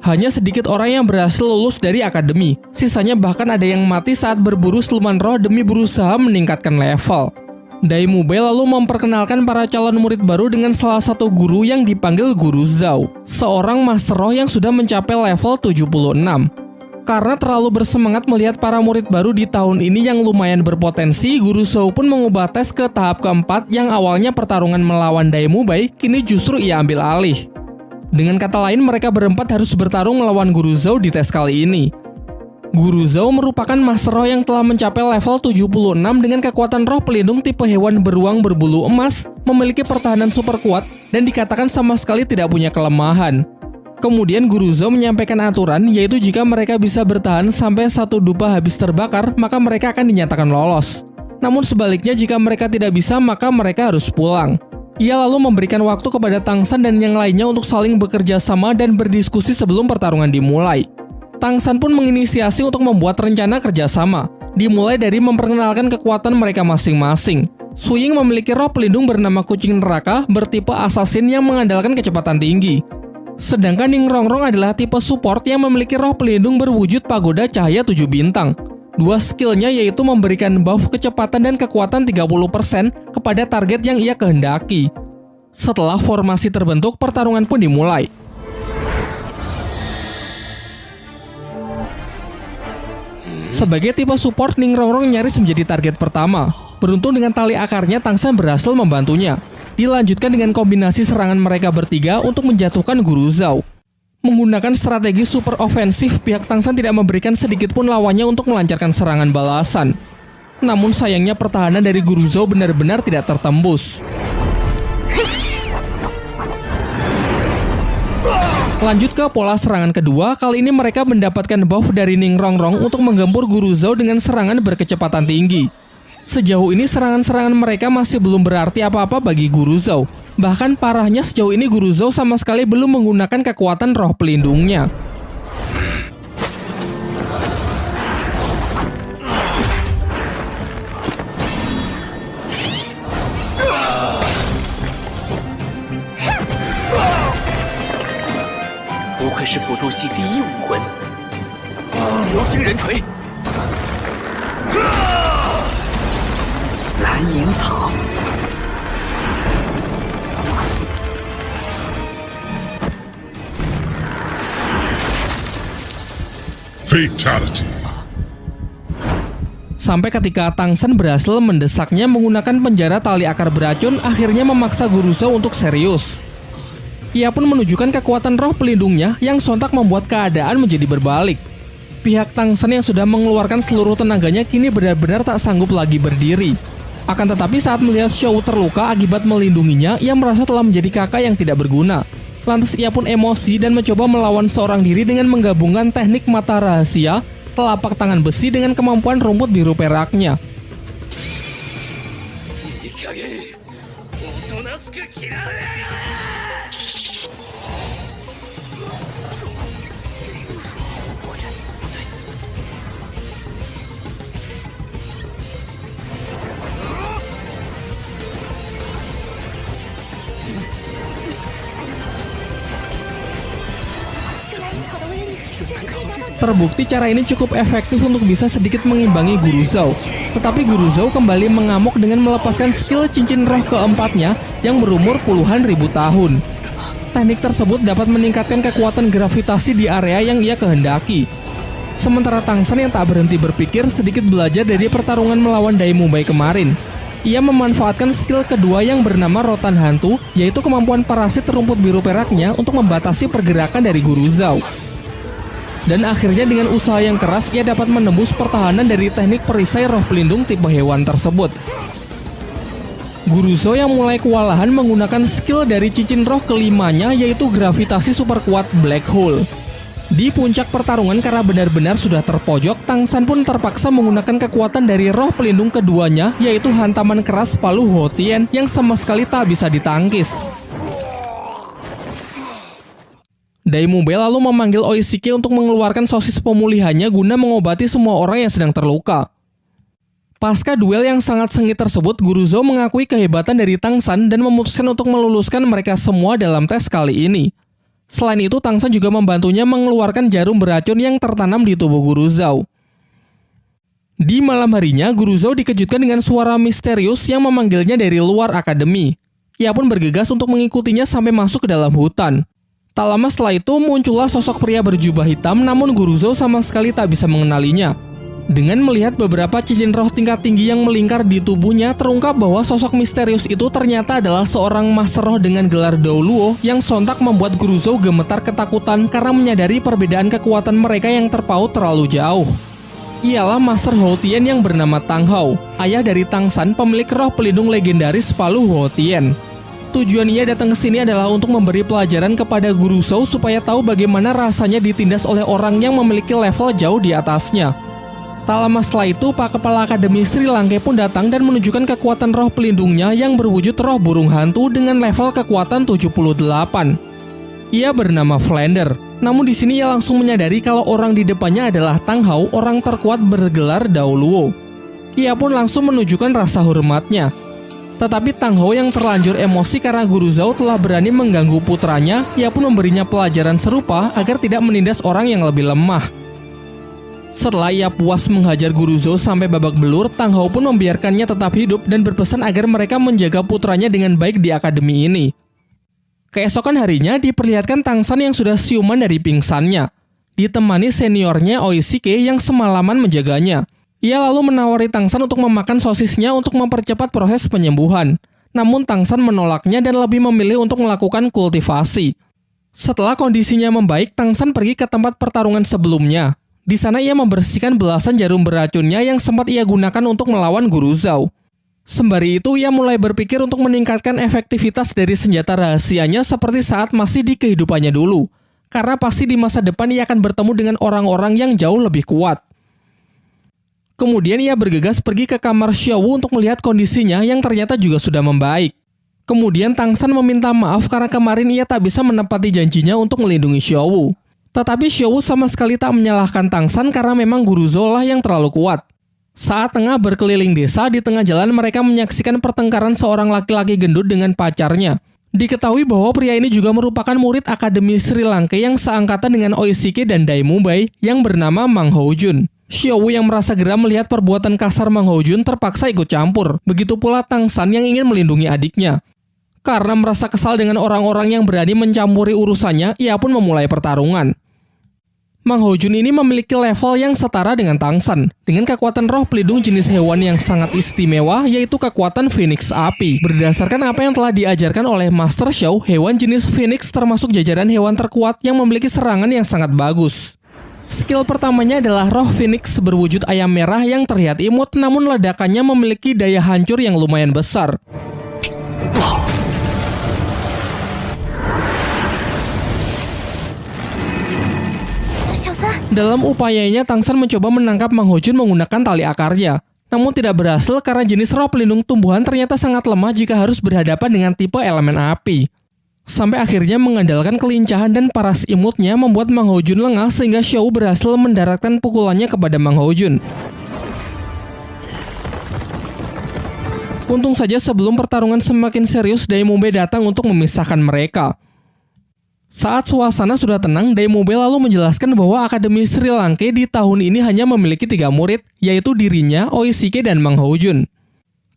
Speaker 1: Hanya sedikit orang yang berhasil lulus dari akademi, sisanya bahkan ada yang mati saat berburu siluman roh demi berusaha meningkatkan level. Dai Mumbai lalu memperkenalkan para calon murid baru dengan salah satu guru yang dipanggil Guru Zhao, seorang master roh yang sudah mencapai level 76. Karena terlalu bersemangat melihat para murid baru di tahun ini yang lumayan berpotensi, Guru Zhao pun mengubah tes ke tahap keempat yang awalnya pertarungan melawan Dai Mumbai, kini justru ia ambil alih. Dengan kata lain, mereka berempat harus bertarung melawan Guru Zhou di tes kali ini. Guru Zhou merupakan Master Roh yang telah mencapai level 76 dengan kekuatan roh pelindung tipe hewan beruang berbulu emas, memiliki pertahanan super kuat, dan dikatakan sama sekali tidak punya kelemahan. Kemudian Guru Zhou menyampaikan aturan, yaitu jika mereka bisa bertahan sampai satu dupa habis terbakar, maka mereka akan dinyatakan lolos. Namun sebaliknya, jika mereka tidak bisa, maka mereka harus pulang. Ia lalu memberikan waktu kepada Tang San dan yang lainnya untuk saling bekerja sama dan berdiskusi sebelum pertarungan dimulai. Tang San pun menginisiasi untuk membuat rencana kerjasama, dimulai dari memperkenalkan kekuatan mereka masing-masing. Su Ying memiliki roh pelindung bernama kucing neraka bertipe assassin yang mengandalkan kecepatan tinggi. Sedangkan Ning Rongrong adalah tipe support yang memiliki roh pelindung berwujud pagoda cahaya 7 bintang. Dua skillnya yaitu memberikan buff kecepatan dan kekuatan 30% kepada target yang ia kehendaki. Setelah formasi terbentuk, pertarungan pun dimulai. Sebagai tipe support, Ning Rongrong nyaris menjadi target pertama. Beruntung dengan tali akarnya, Tang San berhasil membantunya. Dilanjutkan dengan kombinasi serangan mereka bertiga untuk menjatuhkan Guru Zhou. Menggunakan strategi super ofensif, pihak Tang San tidak memberikan sedikit pun lawannya untuk melancarkan serangan balasan. Namun sayangnya pertahanan dari Guru Zhou benar-benar tidak tertembus. Lanjut ke pola serangan kedua, kali ini mereka mendapatkan buff dari Ning Rongrong untuk menggempur Guru Zhou dengan serangan berkecepatan tinggi. Sejauh ini serangan-serangan mereka masih belum berarti apa-apa bagi Guru Zhou. Bahkan parahnya sejauh ini Guru Zhou sama sekali belum menggunakan kekuatan roh pelindungnya.
Speaker 3: 是辅助系第一武魂，流星人锤，蓝银草，Fatality.
Speaker 1: Sampai ketika Tang San berhasil mendesaknya menggunakan penjara tali akar beracun, akhirnya memaksa Guru Zhou untuk serius. Ia pun menunjukkan kekuatan roh pelindungnya yang sontak membuat keadaan menjadi berbalik. Pihak Tang San yang sudah mengeluarkan seluruh tenaganya kini benar-benar tak sanggup lagi berdiri. Akan tetapi saat melihat Shou terluka akibat melindunginya, ia merasa telah menjadi kakak yang tidak berguna. Lantas ia pun emosi dan mencoba melawan seorang diri dengan menggabungkan teknik mata rahasia, telapak tangan besi dengan kemampuan rumput biru peraknya. Terbukti cara ini cukup efektif untuk bisa sedikit mengimbangi Guru Zhou. Tetapi Guru Zhou kembali mengamuk dengan melepaskan skill cincin roh keempatnya yang berumur puluhan ribu tahun. Teknik tersebut dapat meningkatkan kekuatan gravitasi di area yang ia kehendaki. Sementara Tang San yang tak berhenti berpikir sedikit belajar dari pertarungan melawan Dai Mubai kemarin. Ia memanfaatkan skill kedua yang bernama Rotan Hantu, yaitu kemampuan parasit rumput biru peraknya untuk membatasi pergerakan dari Guru Zhou. Dan akhirnya dengan usaha yang keras, ia dapat menembus pertahanan dari teknik perisai roh pelindung tipe hewan tersebut. Guru Zhou yang mulai kewalahan menggunakan skill dari cincin roh kelimanya, yaitu gravitasi super kuat Black Hole. Di puncak pertarungan karena benar-benar sudah terpojok, Tang San pun terpaksa menggunakan kekuatan dari roh pelindung keduanya, yaitu hantaman keras palu Hotien yang sama sekali tak bisa ditangkis. Dai Mubai lalu memanggil Oishike untuk mengeluarkan sosis pemulihannya guna mengobati semua orang yang sedang terluka. Pasca duel yang sangat sengit tersebut, Guru Zhou mengakui kehebatan dari Tang San dan memutuskan untuk meluluskan mereka semua dalam tes kali ini. Selain itu, Tang San juga membantunya mengeluarkan jarum beracun yang tertanam di tubuh Guru Zhou. Di malam harinya, Guru Zhou dikejutkan dengan suara misterius yang memanggilnya dari luar akademi. Ia pun bergegas untuk mengikutinya sampai masuk ke dalam hutan. Tak lama setelah itu muncullah sosok pria berjubah hitam, namun Guru Zhou sama sekali tak bisa mengenalinya. Dengan melihat beberapa cincin roh tingkat tinggi yang melingkar di tubuhnya, terungkap bahwa sosok misterius itu ternyata adalah seorang master roh dengan gelar Daoluo yang sontak membuat Guru Zhou gemetar ketakutan karena menyadari perbedaan kekuatan mereka yang terpaut terlalu jauh. Ialah Master Hou Tian yang bernama Tang Hao, ayah dari Tang San, pemilik roh pelindung legendaris Palu Hou Tian. Tujuan ia datang ke sini adalah untuk memberi pelajaran kepada Guru Zhou supaya tahu bagaimana rasanya ditindas oleh orang yang memiliki level jauh di atasnya. Tak lama setelah itu, Pak Kepala Akademi Sri Lanka pun datang dan menunjukkan kekuatan roh pelindungnya yang berwujud roh burung hantu dengan level kekuatan 78. Ia bernama Flander. Namun di sini ia langsung menyadari kalau orang di depannya adalah Tang Hao, orang terkuat bergelar Daoluo. Ia pun langsung menunjukkan rasa hormatnya. Tetapi Tang Hao yang terlanjur emosi karena Guru Zhou telah berani mengganggu putranya, ia pun memberinya pelajaran serupa agar tidak menindas orang yang lebih lemah. Setelah ia puas menghajar Guru Zhou sampai babak belur, Tang Hao pun membiarkannya tetap hidup dan berpesan agar mereka menjaga putranya dengan baik di akademi ini. Keesokan harinya diperlihatkan Tang San yang sudah siuman dari pingsannya, ditemani seniornya Oishike yang semalaman menjaganya. Ia lalu menawari Tang San untuk memakan sosisnya untuk mempercepat proses penyembuhan. Namun Tang San menolaknya dan lebih memilih untuk melakukan kultivasi. Setelah kondisinya membaik, Tang San pergi ke tempat pertarungan sebelumnya. Di sana ia membersihkan belasan jarum beracunnya yang sempat ia gunakan untuk melawan Guru Zhou. Sembari itu, ia mulai berpikir untuk meningkatkan efektivitas dari senjata rahasianya seperti saat masih di kehidupannya dulu. Karena pasti di masa depan ia akan bertemu dengan orang-orang yang jauh lebih kuat. Kemudian ia bergegas pergi ke kamar Xiaowu untuk melihat kondisinya yang ternyata juga sudah membaik. Kemudian Tang San meminta maaf karena kemarin ia tak bisa menepati janjinya untuk melindungi Xiaowu. Tetapi Xiaowu sama sekali tak menyalahkan Tang San karena memang Guru Zhou lah yang terlalu kuat. Saat tengah berkeliling desa, di tengah jalan mereka menyaksikan pertengkaran seorang laki-laki gendut dengan pacarnya. Diketahui bahwa pria ini juga merupakan murid Akademi Sri Lanka yang seangkatan dengan Oishike dan Dai Mubai yang bernama Mang Houjun. Xiaowu yang merasa geram melihat perbuatan kasar Mang Houjun terpaksa ikut campur. Begitu pula Tang San yang ingin melindungi adiknya. Karena merasa kesal dengan orang-orang yang berani mencampuri urusannya, ia pun memulai pertarungan. Mang Houjun ini memiliki level yang setara dengan Tang San, dengan kekuatan roh pelindung jenis hewan yang sangat istimewa, yaitu kekuatan Phoenix Api. Berdasarkan apa yang telah diajarkan oleh Master Xiao, hewan jenis Phoenix termasuk jajaran hewan terkuat yang memiliki serangan yang sangat bagus. Skill pertamanya adalah roh Phoenix berwujud ayam merah yang terlihat imut, namun ledakannya memiliki daya hancur yang lumayan besar. Dalam upayanya, Tang San mencoba menangkap Mang Houjun menggunakan tali akarnya. Namun tidak berhasil karena jenis roh pelindung tumbuhan ternyata sangat lemah jika harus berhadapan dengan tipe elemen api. Sampai akhirnya mengandalkan kelincahan dan paras imutnya membuat Mang Houjun lengah sehingga Xiaowu berhasil mendaratkan pukulannya kepada Mang Houjun. Untung saja sebelum pertarungan semakin serius, Dai Mubai datang untuk memisahkan mereka. Saat suasana sudah tenang, Dai Mubai lalu menjelaskan bahwa Akademi Sri Lanka di tahun ini hanya memiliki 3 murid, yaitu dirinya, Oishike, dan Mang Houjun.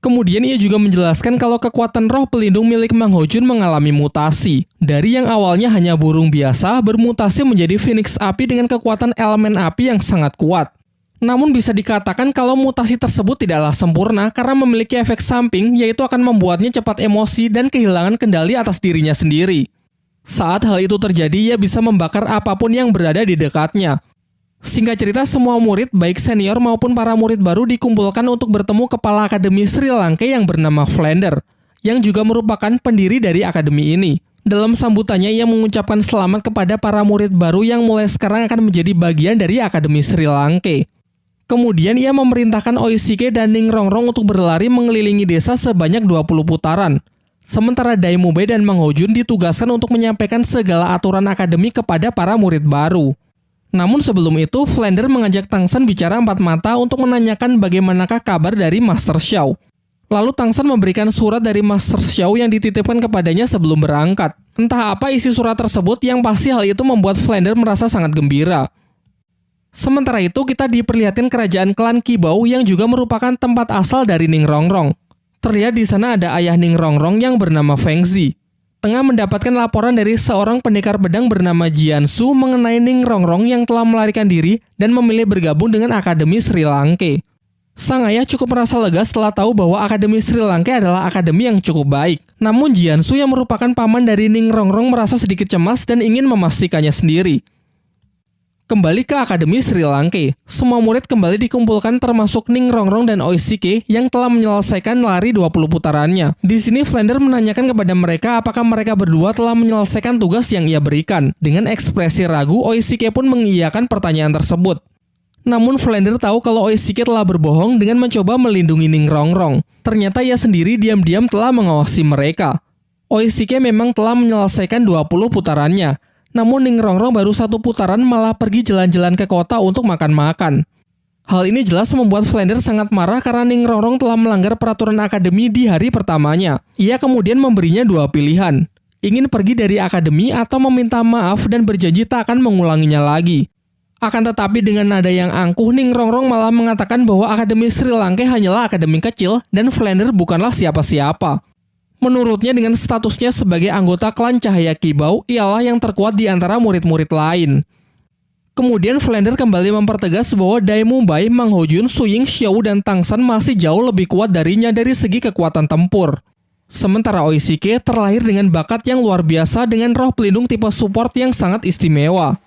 Speaker 1: Kemudian ia juga menjelaskan kalau kekuatan roh pelindung milik Mang Houjun mengalami mutasi. Dari yang awalnya hanya burung biasa, bermutasi menjadi Phoenix Api dengan kekuatan elemen api yang sangat kuat. Namun bisa dikatakan kalau mutasi tersebut tidaklah sempurna karena memiliki efek samping, yaitu akan membuatnya cepat emosi dan kehilangan kendali atas dirinya sendiri. Saat hal itu terjadi, ia bisa membakar apapun yang berada di dekatnya. Singkat cerita, semua murid, baik senior maupun para murid baru dikumpulkan untuk bertemu Kepala Akademi Sri Lanka yang bernama Flander, yang juga merupakan pendiri dari akademi ini. Dalam sambutannya, ia mengucapkan selamat kepada para murid baru yang mulai sekarang akan menjadi bagian dari Akademi Sri Lanka. Kemudian ia memerintahkan Oishike dan Ning Rongrong untuk berlari mengelilingi desa sebanyak 20 putaran. Sementara Dai Mubai dan Mang Houjun ditugaskan untuk menyampaikan segala aturan akademi kepada para murid baru. Namun sebelum itu, Flander mengajak Tang San bicara 4 mata untuk menanyakan bagaimanakah kabar dari Master Xiao. Lalu Tang San memberikan surat dari Master Xiao yang dititipkan kepadanya sebelum berangkat. Entah apa isi surat tersebut, yang pasti hal itu membuat Flander merasa sangat gembira. Sementara itu, kita diperlihatkan kerajaan klan Qibao yang juga merupakan tempat asal dari Ning Rongrong. Terlihat di sana ada ayah Ning Rongrong yang bernama Feng Zi. tengah mendapatkan laporan dari seorang pendekar pedang bernama Jiansu mengenai Ning Rongrong yang telah melarikan diri dan memilih bergabung dengan Akademi Sri Lanka. Sang ayah cukup merasa lega setelah tahu bahwa Akademi Sri Lanka adalah akademi yang cukup baik. Namun Jiansu yang merupakan paman dari Ning Rongrong merasa sedikit cemas dan ingin memastikannya sendiri. Kembali ke Akademi Sri Lanka, semua murid kembali dikumpulkan termasuk Ning Rongrong dan Oishike yang telah menyelesaikan lari 20 putarannya. Di sini Flander menanyakan kepada mereka apakah mereka berdua telah menyelesaikan tugas yang ia berikan. Dengan ekspresi ragu, Oishike pun mengiyakan pertanyaan tersebut. Namun Flander tahu kalau Oishike telah berbohong dengan mencoba melindungi Ning Rongrong. Ternyata ia sendiri diam-diam telah mengawasi mereka. Oishike memang telah menyelesaikan 20 putarannya. Namun Ning Rongrong baru 1 putaran malah pergi jalan-jalan ke kota untuk makan-makan. Hal ini jelas membuat Flander sangat marah karena Ning Rongrong telah melanggar peraturan akademi di hari pertamanya. Ia kemudian memberinya 2 pilihan. Ingin pergi dari akademi atau meminta maaf dan berjanji tak akan mengulanginya lagi. Akan tetapi dengan nada yang angkuh, Ning Rongrong malah mengatakan bahwa Akademi Sri Lanka hanyalah akademi kecil dan Flander bukanlah siapa-siapa. Menurutnya dengan statusnya sebagai anggota klan Cahaya Kibau, ialah yang terkuat di antara murid-murid lain. Kemudian Flander kembali mempertegas bahwa Dai Mumbai, Mang Hojun, Suying, Xiao, dan Tangsan masih jauh lebih kuat darinya dari segi kekuatan tempur. Sementara Oishike terlahir dengan bakat yang luar biasa dengan roh pelindung tipe support yang sangat istimewa.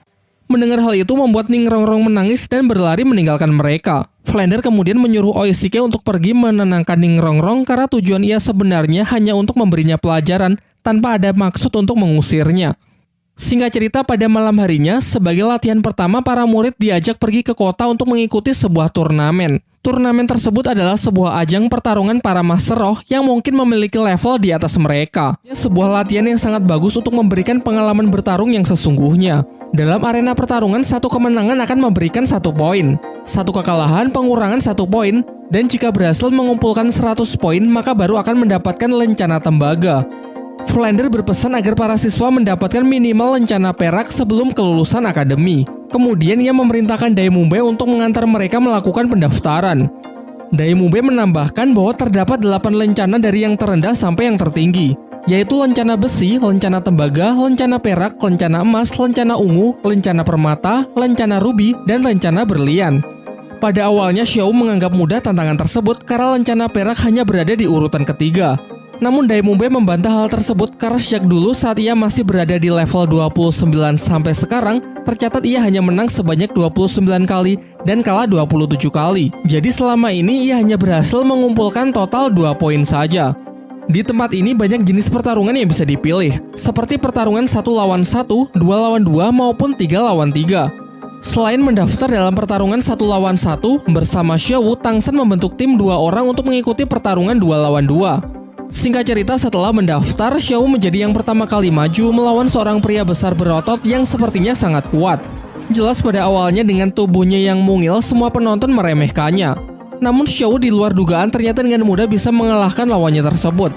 Speaker 1: Mendengar hal itu membuat Ning Rongrong menangis dan berlari meninggalkan mereka. Flander kemudian menyuruh Oishike untuk pergi menenangkan Ning Rongrong karena tujuan ia sebenarnya hanya untuk memberinya pelajaran tanpa ada maksud untuk mengusirnya. Singkat cerita, pada malam harinya, sebagai latihan pertama para murid diajak pergi ke kota untuk mengikuti sebuah turnamen. Turnamen tersebut adalah sebuah ajang pertarungan para master roh yang mungkin memiliki level di atas mereka. Sebuah latihan yang sangat bagus untuk memberikan pengalaman bertarung yang sesungguhnya. Dalam arena pertarungan, 1 kemenangan akan memberikan 1 poin, 1 kekalahan pengurangan 1 poin, dan jika berhasil mengumpulkan 100 poin, maka baru akan mendapatkan lencana tembaga. Flander berpesan agar para siswa mendapatkan minimal lencana perak sebelum kelulusan akademi. Kemudian ia memerintahkan Dai Mumbai untuk mengantar mereka melakukan pendaftaran. Dai Mumbai menambahkan bahwa terdapat 8 lencana dari yang terendah sampai yang tertinggi, yaitu lencana besi, lencana tembaga, lencana perak, lencana emas, lencana ungu, lencana permata, lencana rubi, dan lencana berlian. Pada awalnya Xiao menganggap mudah tantangan tersebut karena lencana perak hanya berada di urutan ketiga. Namun Dai Mumbai membantah hal tersebut karena sejak dulu saat ia masih berada di level 29 sampai sekarang, tercatat ia hanya menang sebanyak 29 kali dan kalah 27 kali. Jadi selama ini ia hanya berhasil mengumpulkan total 2 poin saja. Di tempat ini banyak jenis pertarungan yang bisa dipilih, seperti pertarungan 1 lawan 1, 2 lawan 2, maupun 3 lawan 3. Selain mendaftar dalam pertarungan 1 lawan 1, bersama Xiao, Tangsan membentuk tim 2 orang untuk mengikuti pertarungan 2 lawan 2. Singkat cerita, setelah mendaftar, Xiao menjadi yang pertama kali maju melawan seorang pria besar berotot yang sepertinya sangat kuat. Jelas pada awalnya dengan tubuhnya yang mungil, semua penonton meremehkannya. Namun Xiao di luar dugaan ternyata dengan mudah bisa mengalahkan lawannya tersebut.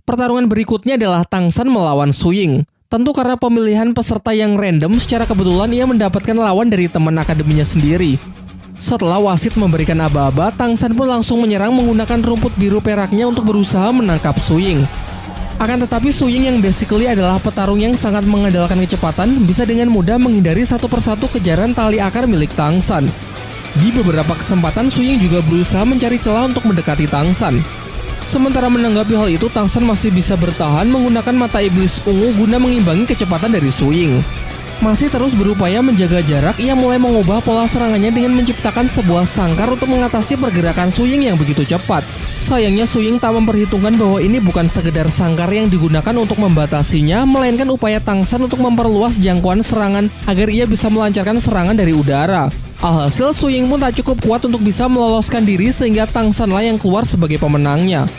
Speaker 1: Pertarungan berikutnya adalah Tangsan melawan Suying. Tentu karena pemilihan peserta yang random, secara kebetulan ia mendapatkan lawan dari teman akademinya sendiri. Setelah wasit memberikan aba-aba, Tangsan pun langsung menyerang menggunakan rumput biru peraknya untuk berusaha menangkap Suying. Akan tetapi Suying yang basically adalah petarung yang sangat mengandalkan kecepatan, bisa dengan mudah menghindari satu persatu kejaran tali akar milik Tangsan. Di beberapa kesempatan Suying juga berusaha mencari celah untuk mendekati Tangsan. Sementara menanggapi hal itu, Tangsan masih bisa bertahan menggunakan mata iblis ungu guna mengimbangi kecepatan dari Suying. Masih terus berupaya menjaga jarak, ia mulai mengubah pola serangannya dengan menciptakan sebuah sangkar untuk mengatasi pergerakan Suying yang begitu cepat. Sayangnya Suying tak memperhitungkan bahwa ini bukan sekedar sangkar yang digunakan untuk membatasinya, melainkan upaya Tangsan untuk memperluas jangkauan serangan agar ia bisa melancarkan serangan dari udara. Alhasil Suying pun tak cukup kuat untuk bisa meloloskan diri sehingga Tangsanlah yang keluar sebagai pemenangnya.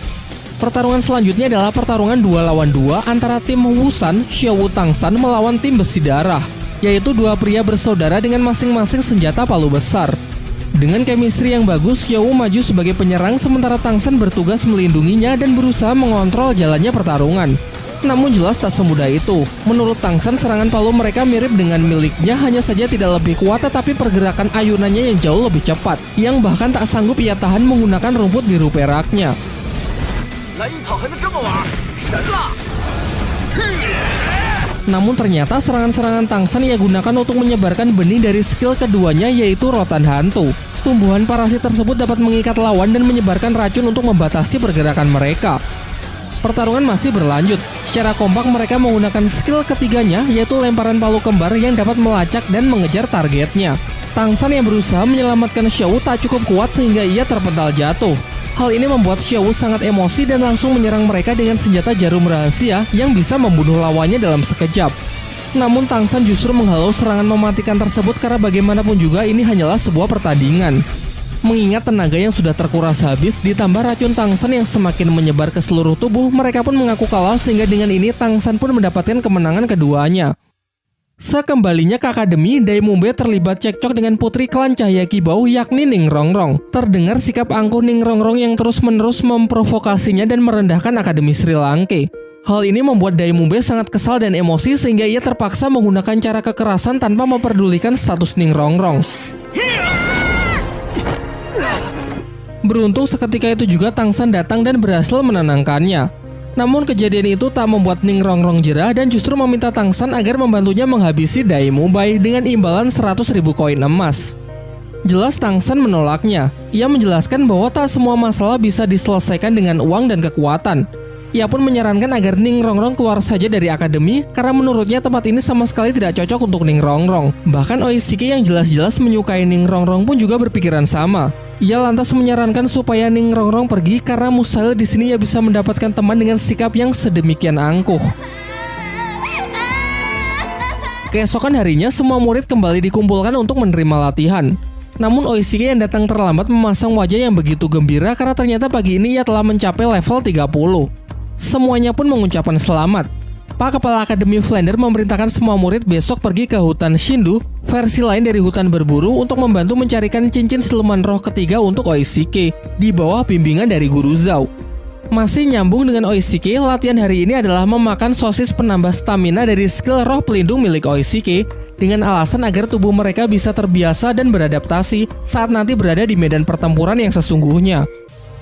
Speaker 1: Pertarungan selanjutnya adalah pertarungan 2 lawan 2 antara tim Wusan, Xiao Tangsan melawan tim Besi Darah, yaitu 2 pria bersaudara dengan masing-masing senjata palu besar. Dengan chemistry yang bagus, Xiao maju sebagai penyerang sementara Tang San bertugas melindunginya dan berusaha mengontrol jalannya pertarungan. Namun jelas tak semudah itu. Menurut Tang San, serangan palu mereka mirip dengan miliknya, hanya saja tidak lebih kuat tetapi pergerakan ayunannya yang jauh lebih cepat, yang bahkan tak sanggup ia tahan menggunakan rumput biru peraknya. Namun ternyata serangan-serangan Tang San ia gunakan untuk menyebarkan benih dari skill keduanya, yaitu rotan hantu. Tumbuhan parasit tersebut dapat mengikat lawan dan menyebarkan racun untuk membatasi pergerakan mereka. Pertarungan masih berlanjut. Secara kompak mereka menggunakan skill ketiganya, yaitu lemparan palu kembar yang dapat melacak dan mengejar targetnya. Tang San yang berusaha menyelamatkan Xiao tak cukup kuat sehingga ia terpental jatuh. Hal ini membuat Xiao sangat emosi dan langsung menyerang mereka dengan senjata jarum rahasia yang bisa membunuh lawannya dalam sekejap. Namun Tang San justru menghalau serangan mematikan tersebut karena bagaimanapun juga ini hanyalah sebuah pertandingan. Mengingat tenaga yang sudah terkuras habis ditambah racun Tang San yang semakin menyebar ke seluruh tubuh, mereka pun mengaku kalah sehingga dengan ini Tang San pun mendapatkan kemenangan keduanya. Sekembalinya ke akademi, Dai Mumbe terlibat cekcok dengan putri klan Cahaya Kibau yakni Ning Rongrong. Terdengar sikap angkuh Ning Rongrong yang terus-menerus memprovokasinya dan merendahkan Akademi Sri Lanka. Hal ini membuat Dai Mumbe sangat kesal dan emosi sehingga ia terpaksa menggunakan cara kekerasan tanpa memperdulikan status Ning Rongrong. Beruntung seketika itu juga Tang San datang dan berhasil menenangkannya. Namun kejadian itu tak membuat Ning Rongrong jerah dan justru meminta Tang San agar membantunya menghabisi Dai Mumbe dengan imbalan 100.000 koin emas. Jelas Tang San menolaknya. Ia menjelaskan bahwa tak semua masalah bisa diselesaikan dengan uang dan kekuatan. Ia pun menyarankan agar Ning Rongrong keluar saja dari akademi karena menurutnya tempat ini sama sekali tidak cocok untuk Ning Rongrong. Bahkan Oishiki yang jelas-jelas menyukai Ning Rongrong pun juga berpikiran sama. Ia lantas menyarankan supaya Ning Rongrong pergi karena mustahil di sini ia bisa mendapatkan teman dengan sikap yang sedemikian angkuh. Keesokan harinya semua murid kembali dikumpulkan untuk menerima latihan. Namun Oishiki yang datang terlambat memasang wajah yang begitu gembira karena ternyata pagi ini ia telah mencapai level 30. Semuanya pun mengucapkan selamat. Pak Kepala Akademi Flander memerintahkan semua murid besok pergi ke hutan Shindu, versi lain dari hutan berburu, untuk membantu mencarikan cincin siluman roh ketiga untuk Oishiki di bawah bimbingan dari Guru Zhao. Masih nyambung dengan Oishiki, latihan hari ini adalah memakan sosis penambah stamina dari skill roh pelindung milik Oishiki dengan alasan agar tubuh mereka bisa terbiasa dan beradaptasi saat nanti berada di medan pertempuran yang sesungguhnya.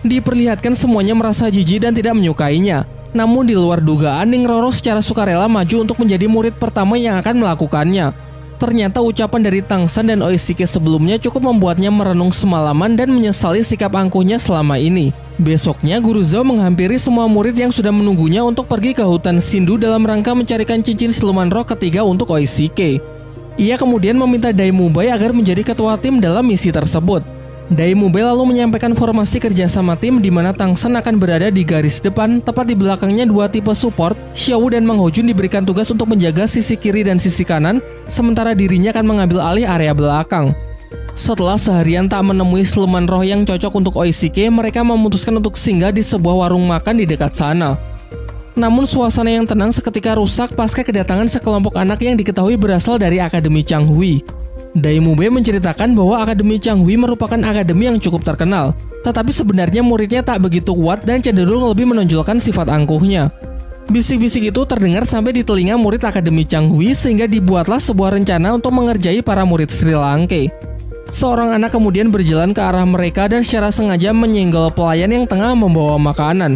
Speaker 1: Diperlihatkan semuanya merasa jijik dan tidak menyukainya. Namun di luar dugaan, Ning Rongrong secara sukarela maju untuk menjadi murid pertama yang akan melakukannya. Ternyata ucapan dari Tang San dan Oishiki sebelumnya cukup membuatnya merenung semalaman dan menyesali sikap angkuhnya selama ini. Besoknya, Guru Zhao menghampiri semua murid yang sudah menunggunya untuk pergi ke hutan Shindu dalam rangka mencarikan cincin siluman roh ketiga untuk Oishiki. Ia kemudian meminta Dai Mumbe agar menjadi ketua tim dalam misi tersebut. Dai Mumbe lalu menyampaikan formasi kerjasama tim di mana Tang San akan berada di garis depan, tepat di belakangnya dua tipe support, Xiao dan Mang Hojun diberikan tugas untuk menjaga sisi kiri dan sisi kanan, sementara dirinya akan mengambil alih area belakang. Setelah seharian tak menemui siluman roh yang cocok untuk Oishiki, mereka memutuskan untuk singgah di sebuah warung makan di dekat sana. Namun suasana yang tenang seketika rusak pasca kedatangan sekelompok anak yang diketahui berasal dari Akademi Changhui. Dai Mumbe menceritakan bahwa Akademi Changhui merupakan akademi yang cukup terkenal, tetapi sebenarnya muridnya tak begitu kuat dan cenderung lebih menonjolkan sifat angkuhnya. Bisik-bisik itu terdengar sampai di telinga murid Akademi Changhui sehingga dibuatlah sebuah rencana untuk mengerjai para murid Sri Lanka. Seorang anak kemudian berjalan ke arah mereka dan secara sengaja menyenggol pelayan yang tengah membawa makanan.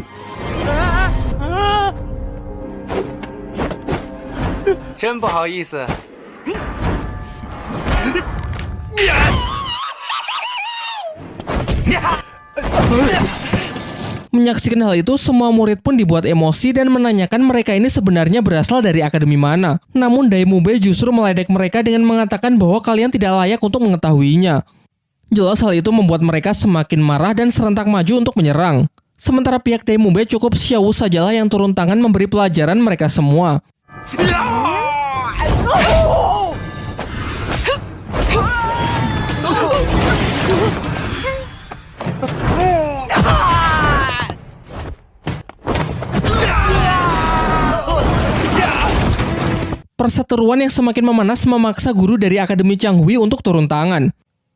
Speaker 1: Menyaksikan hal itu, semua murid pun dibuat emosi dan menanyakan mereka ini sebenarnya berasal dari akademi mana. Namun Dai Mumbe justru meledek mereka dengan mengatakan bahwa kalian tidak layak untuk mengetahuinya. Jelas hal itu membuat mereka semakin marah dan serentak maju untuk menyerang. Sementara pihak Dai Mumbe cukup Xiao sajalah yang turun tangan memberi pelajaran mereka semua. Perseteruan yang semakin memanas memaksa guru dari Akademi Changhui untuk turun tangan.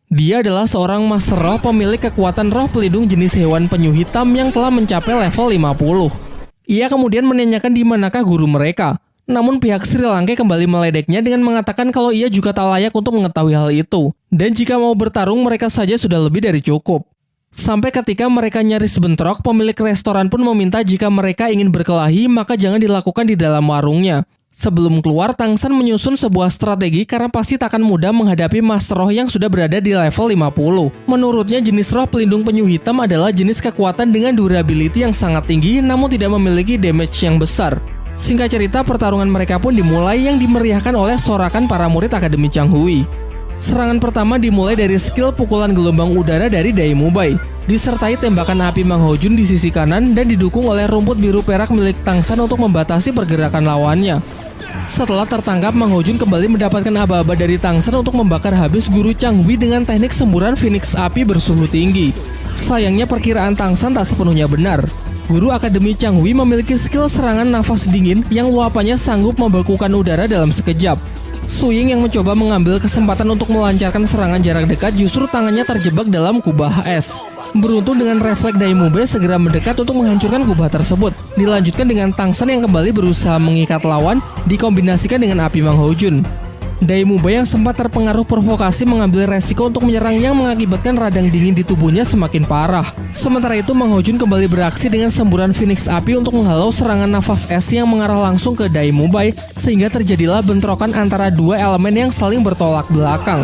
Speaker 1: Dia adalah seorang master roh pemilik kekuatan roh pelindung jenis hewan penyu hitam yang telah mencapai level 50. Ia kemudian menanyakan di manakah guru mereka. Namun pihak Sri Lanka kembali meledeknya dengan mengatakan kalau ia juga tak layak untuk mengetahui hal itu. Dan jika mau bertarung mereka saja sudah lebih dari cukup. Sampai ketika mereka nyaris bentrok, pemilik restoran pun meminta jika mereka ingin berkelahi maka jangan dilakukan di dalam warungnya. Sebelum keluar, Tang San menyusun sebuah strategi karena pasti tak akan mudah menghadapi Master Roh yang sudah berada di level 50. Menurutnya jenis roh pelindung penyu hitam adalah jenis kekuatan dengan durability yang sangat tinggi namun tidak memiliki damage yang besar. Singkat cerita, pertarungan mereka pun dimulai yang dimeriahkan oleh sorakan para murid Akademi Changhui. Serangan pertama dimulai dari skill pukulan gelombang udara dari Dai Mubai, disertai tembakan api Mang Hojun di sisi kanan dan didukung oleh rumput biru perak milik Tang San untuk membatasi pergerakan lawannya. Setelah tertangkap, Mang Hojun kembali mendapatkan aba-aba dari Tang San untuk membakar habis guru Changhui dengan teknik semburan Phoenix api bersuhu tinggi. Sayangnya perkiraan Tang San tak sepenuhnya benar. Guru Akademi Changhui memiliki skill serangan nafas dingin yang luapannya sanggup membekukan udara dalam sekejap. Su Ying yang mencoba mengambil kesempatan untuk melancarkan serangan jarak dekat justru tangannya terjebak dalam kubah es. Beruntung dengan refleks Dai Mubai segera mendekat untuk menghancurkan kubah tersebut. Dilanjutkan dengan Tang San yang kembali berusaha mengikat lawan, dikombinasikan dengan api Mang Hojun. Dai Mubai yang sempat terpengaruh provokasi mengambil resiko untuk menyerang yang mengakibatkan radang dingin di tubuhnya semakin parah. Sementara itu Mang Hojun kembali beraksi dengan semburan Phoenix api untuk menghalau serangan nafas es yang mengarah langsung ke Dai Mubai sehingga terjadilah bentrokan antara dua elemen yang saling bertolak belakang.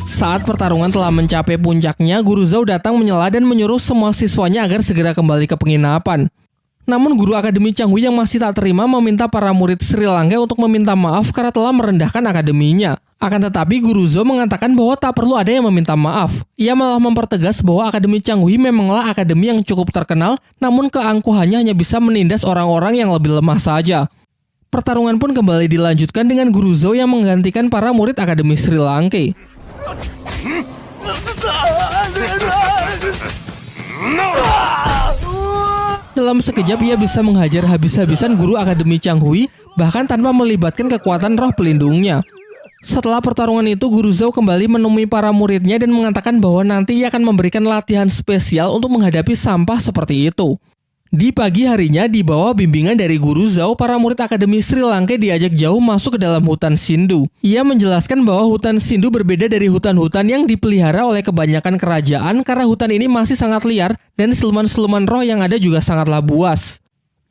Speaker 1: Saat pertarungan telah mencapai puncaknya, Guru Zhao datang menyela dan menyuruh semua siswanya agar segera kembali ke penginapan. Namun guru Akademi Changhui yang masih tak terima meminta para murid Sri Lanka untuk meminta maaf karena telah merendahkan akademinya. Akan tetapi Guru Zhao mengatakan bahwa tak perlu ada yang meminta maaf. Ia malah mempertegas bahwa Akademi Changhui memanglah akademi yang cukup terkenal, namun keangkuhannya hanya bisa menindas orang-orang yang lebih lemah saja. Pertarungan pun kembali dilanjutkan dengan Guru Zhao yang menggantikan para murid Akademi Sri Lanka. Dalam sekejap ia bisa menghajar habis-habisan guru Akademi Changhui, bahkan tanpa melibatkan kekuatan roh pelindungnya. Setelah pertarungan itu, Guru Zhao kembali menemui para muridnya dan mengatakan bahwa nanti ia akan memberikan latihan spesial untuk menghadapi sampah seperti itu. Di pagi harinya, di bawah bimbingan dari Guru Zhao, para murid Akademi Sri Lanka diajak jauh masuk ke dalam hutan Sindhu. Ia menjelaskan bahwa hutan Sindhu berbeda dari hutan-hutan yang dipelihara oleh kebanyakan kerajaan karena hutan ini masih sangat liar dan siluman-siluman roh yang ada juga sangatlah buas.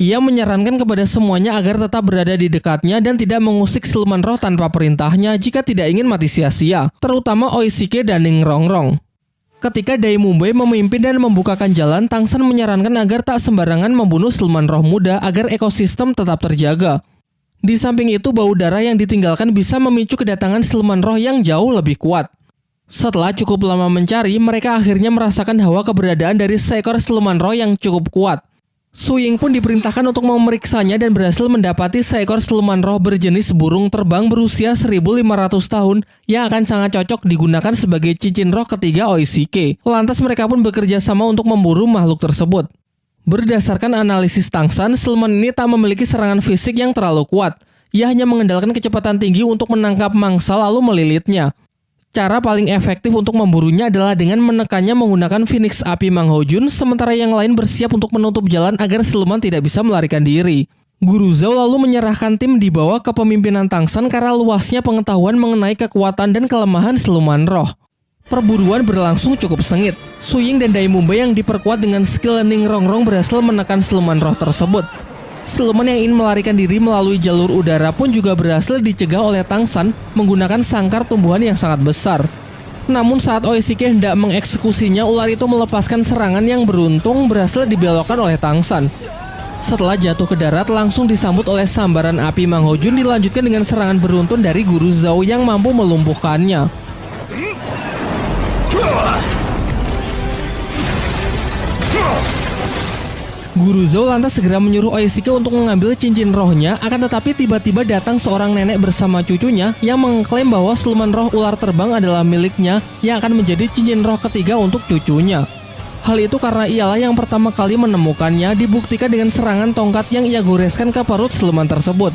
Speaker 1: Ia menyarankan kepada semuanya agar tetap berada di dekatnya dan tidak mengusik siluman roh tanpa perintahnya jika tidak ingin mati sia-sia, terutama Oishike dan Ning Rongrong. Ketika Dai Mubai memimpin dan membukakan jalan, Tang San menyarankan agar tak sembarangan membunuh siluman roh muda agar ekosistem tetap terjaga. Di samping itu, bau darah yang ditinggalkan bisa memicu kedatangan siluman roh yang jauh lebih kuat. Setelah cukup lama mencari, mereka akhirnya merasakan hawa keberadaan dari seekor siluman roh yang cukup kuat. Su Ying pun diperintahkan untuk memeriksanya dan berhasil mendapati seekor siluman roh berjenis burung terbang berusia 1500 tahun yang akan sangat cocok digunakan sebagai cincin roh ketiga Oishike. Lantas mereka pun bekerja sama untuk memburu makhluk tersebut. Berdasarkan analisis Tang San, siluman ini tak memiliki serangan fisik yang terlalu kuat. Ia hanya mengandalkan kecepatan tinggi untuk menangkap mangsa lalu melilitnya. Cara paling efektif untuk memburunya adalah dengan menekannya menggunakan Phoenix api Mang Hojun, sementara yang lain bersiap untuk menutup jalan agar siluman tidak bisa melarikan diri. Guru Zhao lalu menyerahkan tim di bawah kepemimpinan Tang San karena luasnya pengetahuan mengenai kekuatan dan kelemahan siluman roh. Perburuan berlangsung cukup sengit. Su Ying dan Dai Mubai yang diperkuat dengan skill Ning Rongrong berhasil menekan siluman roh tersebut. Siluman yang ingin melarikan diri melalui jalur udara pun juga berhasil dicegah oleh Tang San menggunakan sangkar tumbuhan yang sangat besar. Namun saat Oishike hendak mengeksekusinya, ular itu melepaskan serangan yang beruntung berhasil dibelokkan oleh Tang San. Setelah jatuh ke darat, langsung disambut oleh sambaran api Mang Hojun dilanjutkan dengan serangan beruntun dari Guru Zhao yang mampu melumpuhkannya. Guru Zhao lantas segera menyuruh Oishike untuk mengambil cincin rohnya, akan tetapi tiba-tiba datang seorang nenek bersama cucunya yang mengklaim bahwa siluman roh ular terbang adalah miliknya yang akan menjadi cincin roh ketiga untuk cucunya. Hal itu karena ialah yang pertama kali menemukannya, dibuktikan dengan serangan tongkat yang ia goreskan ke perut siluman tersebut.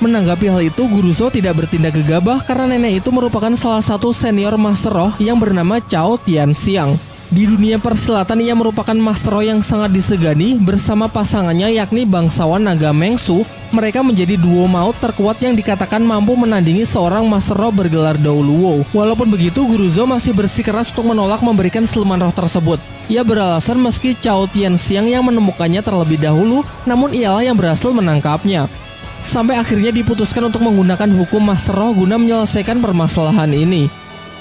Speaker 1: Menanggapi hal itu, Guru Zhou tidak bertindak gegabah karena nenek itu merupakan salah satu senior Master Roh yang bernama Cao Tianxiang. Di dunia persilatan ia merupakan Master Roh yang sangat disegani. Bersama pasangannya yakni bangsawan naga Mengsu, mereka menjadi duo maut terkuat yang dikatakan mampu menandingi seorang Master Roh bergelar Dou Luo. Walaupun begitu, Guru Zhou masih bersikeras untuk menolak memberikan siluman roh tersebut. Ia beralasan meski Cao Tianxiang yang menemukannya terlebih dahulu, namun ialah yang berhasil menangkapnya. Sampai akhirnya diputuskan untuk menggunakan hukum Master Roh guna menyelesaikan permasalahan ini.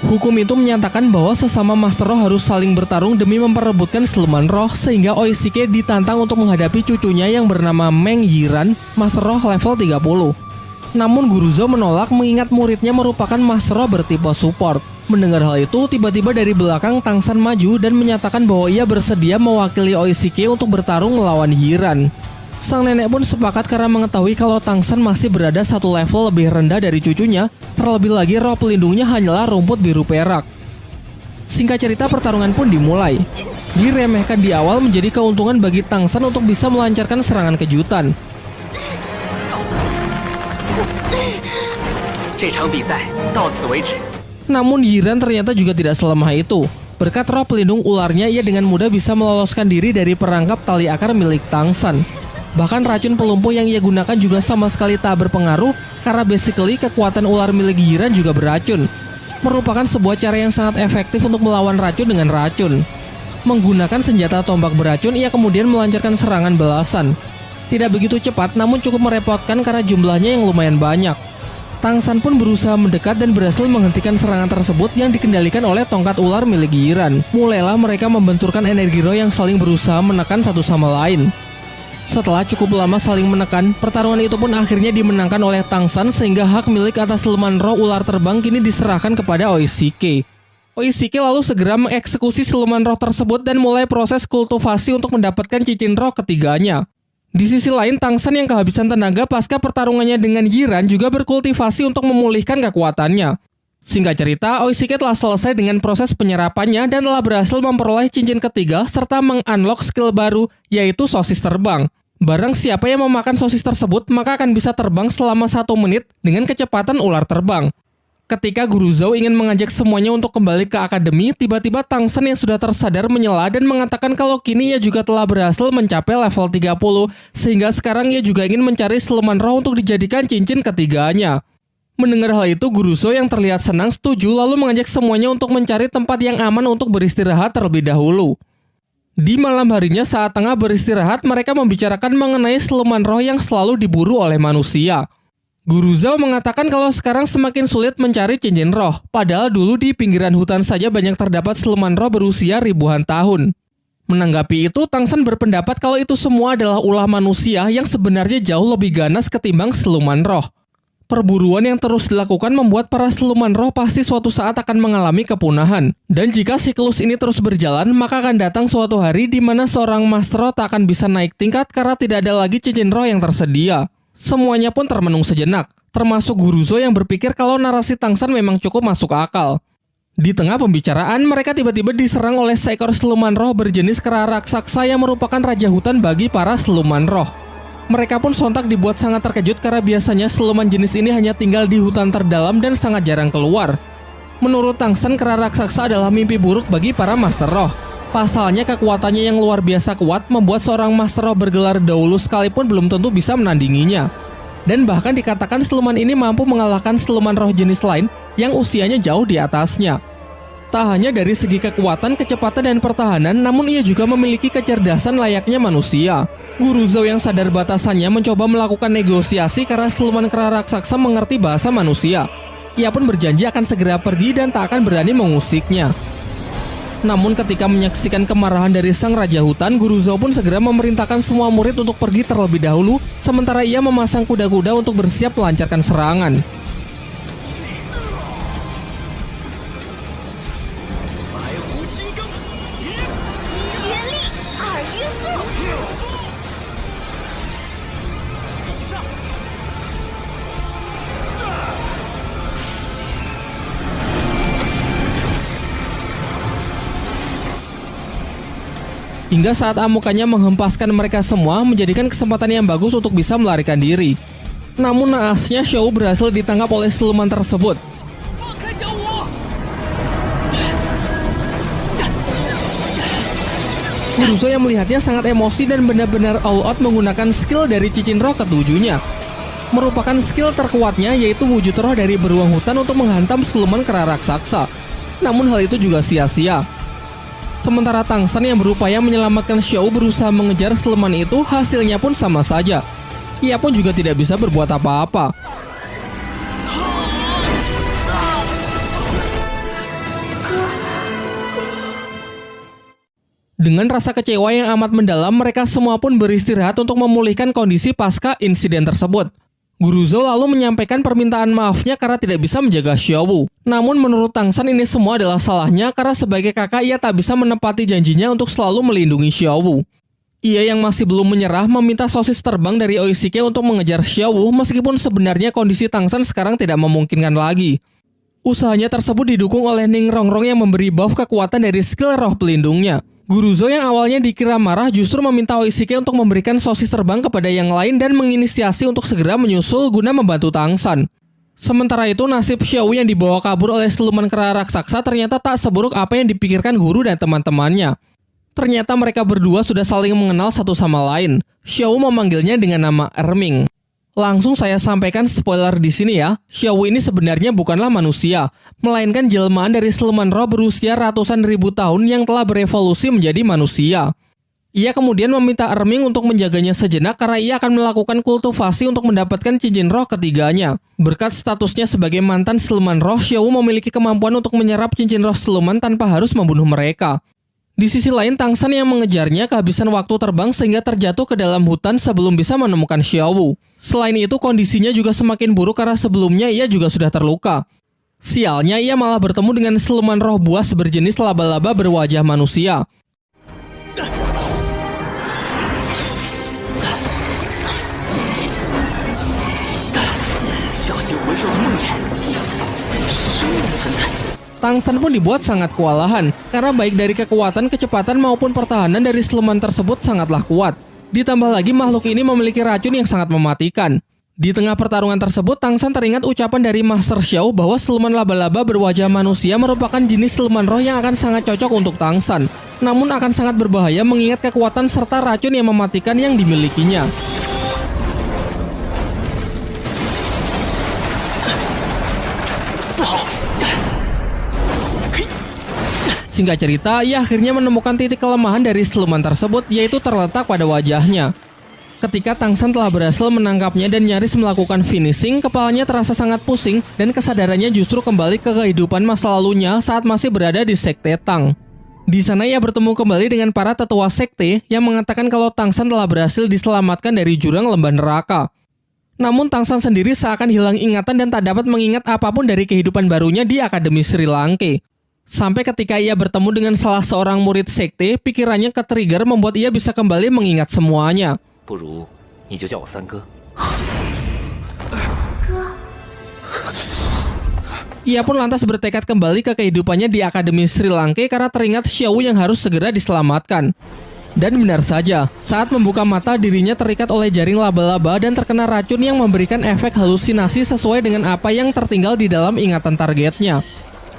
Speaker 1: Hukum itu menyatakan bahwa sesama Master Roh harus saling bertarung demi memperebutkan siluman roh, sehingga Oishike ditantang untuk menghadapi cucunya yang bernama Meng Yiran, Master Roh level 30. Namun Guru Zhou menolak mengingat muridnya merupakan Master Roh bertipe support. Mendengar hal itu, tiba-tiba dari belakang Tang San maju dan menyatakan bahwa ia bersedia mewakili Oishike untuk bertarung melawan Yiran. Sang nenek pun sepakat karena mengetahui kalau Tang San masih berada satu level lebih rendah dari cucunya, terlebih lagi roh pelindungnya hanyalah rumput biru perak. Singkat cerita, pertarungan pun dimulai. Diremehkan di awal menjadi keuntungan bagi Tang San untuk bisa melancarkan serangan kejutan. Namun Yiran ternyata juga tidak selemah itu. Berkat roh pelindung ularnya, ia dengan mudah bisa meloloskan diri dari perangkap tali akar milik Tang San. Bahkan racun pelumpuh yang ia gunakan juga sama sekali tak berpengaruh karena basically kekuatan ular milik Yiran juga beracun. Merupakan sebuah cara yang sangat efektif untuk melawan racun dengan racun. Menggunakan senjata tombak beracun, ia kemudian melancarkan serangan balasan. Tidak begitu cepat namun cukup merepotkan karena jumlahnya yang lumayan banyak. Tang San pun berusaha mendekat dan berhasil menghentikan serangan tersebut yang dikendalikan oleh tongkat ular milik Yiran. Mulailah mereka membenturkan energi roh yang saling berusaha menekan satu sama lain. Setelah cukup lama saling menekan, pertarungan itu pun akhirnya dimenangkan oleh Tang San sehingga hak milik atas siluman roh ular terbang kini diserahkan kepada Oishike. Oishike lalu segera mengeksekusi siluman roh tersebut dan mulai proses kultivasi untuk mendapatkan cincin roh ketiganya. Di sisi lain, Tang San yang kehabisan tenaga pasca pertarungannya dengan Yiran juga berkultivasi untuk memulihkan kekuatannya. Singkat cerita, Oishike telah selesai dengan proses penyerapannya dan telah berhasil memperoleh cincin ketiga serta meng-unlock skill baru, yaitu sosis terbang. Barang siapa yang memakan sosis tersebut, maka akan bisa terbang selama 1 menit dengan kecepatan ular terbang. Ketika Guru Zhou ingin mengajak semuanya untuk kembali ke akademi, tiba-tiba Tang San yang sudah tersadar menyela dan mengatakan kalau kini ia juga telah berhasil mencapai level 30, sehingga sekarang ia juga ingin mencari siluman roh untuk dijadikan cincin ketiganya. Mendengar hal itu, Guru Zhou yang terlihat senang setuju lalu mengajak semuanya untuk mencari tempat yang aman untuk beristirahat terlebih dahulu. Di malam harinya saat tengah beristirahat, mereka membicarakan mengenai siluman roh yang selalu diburu oleh manusia. Guru Zhou mengatakan kalau sekarang semakin sulit mencari cincin roh, padahal dulu di pinggiran hutan saja banyak terdapat siluman roh berusia ribuan tahun. Menanggapi itu, Tang San berpendapat kalau itu semua adalah ulah manusia yang sebenarnya jauh lebih ganas ketimbang siluman roh. Perburuan yang terus dilakukan membuat para siluman roh pasti suatu saat akan mengalami kepunahan. Dan jika siklus ini terus berjalan, maka akan datang suatu hari di mana seorang Master Roh tak akan bisa naik tingkat karena tidak ada lagi cincin roh yang tersedia. Semuanya pun termenung sejenak, termasuk Guru Zhou yang berpikir kalau narasi Tang San memang cukup masuk akal. Di tengah pembicaraan, mereka tiba-tiba diserang oleh seekor siluman roh berjenis kera raksasa yang merupakan raja hutan bagi para siluman roh. Mereka pun sontak dibuat sangat terkejut karena biasanya siluman jenis ini hanya tinggal di hutan terdalam dan sangat jarang keluar. Menurut Tang San, kera raksasa adalah mimpi buruk bagi para Master Roh. Pasalnya kekuatannya yang luar biasa kuat membuat seorang Master Roh bergelar Dou Luo sekalipun belum tentu bisa menandinginya. Dan bahkan dikatakan siluman ini mampu mengalahkan siluman roh jenis lain yang usianya jauh di atasnya. Tak hanya dari segi kekuatan, kecepatan, dan pertahanan, namun ia juga memiliki kecerdasan layaknya manusia. Guru Zhou yang sadar batasannya mencoba melakukan negosiasi karena siluman kera raksasa mengerti bahasa manusia. Ia pun berjanji akan segera pergi dan tak akan berani mengusiknya. Namun ketika menyaksikan kemarahan dari sang raja hutan, Guru Zhou pun segera memerintahkan semua murid untuk pergi terlebih dahulu, sementara ia memasang kuda-kuda untuk bersiap melancarkan serangan. Hingga saat amukannya menghempaskan mereka semua, menjadikan kesempatan yang bagus untuk bisa melarikan diri. Namun naasnya Xiao berhasil ditangkap oleh siluman tersebut. Guruzo yang melihatnya sangat emosi dan benar-benar all out menggunakan skill dari cincin roh ketujuhnya. Merupakan skill terkuatnya, yaitu wujud roh dari beruang hutan untuk menghantam siluman kera raksasa. Namun hal itu juga sia-sia. Sementara Tangsan yang berupaya menyelamatkan Xiao berusaha mengejar siluman itu, hasilnya pun sama saja. Ia pun juga tidak bisa berbuat apa-apa. Dengan rasa kecewa yang amat mendalam, mereka semua pun beristirahat untuk memulihkan kondisi pasca insiden tersebut. Guruzo lalu menyampaikan permintaan maafnya karena tidak bisa menjaga Xiao. Namun menurut Tangsan ini semua adalah salahnya karena sebagai kakak ia tak bisa menepati janjinya untuk selalu melindungi Xiao. Ia yang masih belum menyerah meminta sosis terbang dari Oishike untuk mengejar Xiao meskipun sebenarnya kondisi Tangsan sekarang tidak memungkinkan lagi. Usahanya tersebut didukung oleh Ning Rongrong yang memberi buff kekuatan dari skill roh pelindungnya. Guruzo yang awalnya dikira marah justru meminta Oishike untuk memberikan sosis terbang kepada yang lain dan menginisiasi untuk segera menyusul guna membantu Tangsan. Sementara itu nasib Xiao yang dibawa kabur oleh siluman kera raksasa ternyata tak seburuk apa yang dipikirkan guru dan teman-temannya. Ternyata mereka berdua sudah saling mengenal satu sama lain. Xiao memanggilnya dengan nama Erming. Langsung saya sampaikan spoiler di sini ya. Xiao ini sebenarnya bukanlah manusia, melainkan jelmaan dari siluman roh berusia ratusan ribu tahun yang telah berevolusi menjadi manusia. Ia kemudian meminta Erming untuk menjaganya sejenak karena ia akan melakukan kultivasi untuk mendapatkan cincin roh ketiganya. Berkat statusnya sebagai mantan siluman roh, Xiao memiliki kemampuan untuk menyerap cincin roh siluman tanpa harus membunuh mereka. Di sisi lain, Tangsan yang mengejarnya kehabisan waktu terbang sehingga terjatuh ke dalam hutan sebelum bisa menemukan Xiao. Selain itu, kondisinya juga semakin buruk karena sebelumnya ia juga sudah terluka. Sialnya, ia malah bertemu dengan siluman roh buas berjenis laba-laba berwajah manusia. Tangsan pun dibuat sangat kewalahan, karena baik dari kekuatan, kecepatan maupun pertahanan dari siluman tersebut sangatlah kuat. Ditambah lagi makhluk ini memiliki racun yang sangat mematikan. Di tengah pertarungan tersebut, Tangsan teringat ucapan dari Master Xiao bahwa siluman laba-laba berwajah manusia merupakan jenis siluman roh yang akan sangat cocok untuk Tangsan. Namun akan sangat berbahaya mengingat kekuatan serta racun yang mematikan yang dimilikinya. Singkat cerita, ia akhirnya menemukan titik kelemahan dari siluman tersebut, yaitu terletak pada wajahnya. Ketika Tangsan telah berhasil menangkapnya dan nyaris melakukan finishing, kepalanya terasa sangat pusing dan kesadarannya justru kembali ke kehidupan masa lalunya saat masih berada di Sekte Tang. Di sana ia bertemu kembali dengan para tetua sekte yang mengatakan kalau Tangsan telah berhasil diselamatkan dari jurang lembah neraka. Namun Tangsan sendiri seakan hilang ingatan dan tak dapat mengingat apapun dari kehidupan barunya di Akademi Sri Lanka. Sampai ketika ia bertemu dengan salah seorang murid sekte, pikirannya ke-trigger membuat ia bisa kembali mengingat semuanya. Ia pun lantas bertekad kembali ke kehidupannya di Akademi Sri Lanka karena teringat Xiao yang harus segera diselamatkan. Dan benar saja, saat membuka mata dirinya terikat oleh jaring laba-laba dan terkena racun yang memberikan efek halusinasi sesuai dengan apa yang tertinggal di dalam ingatan targetnya.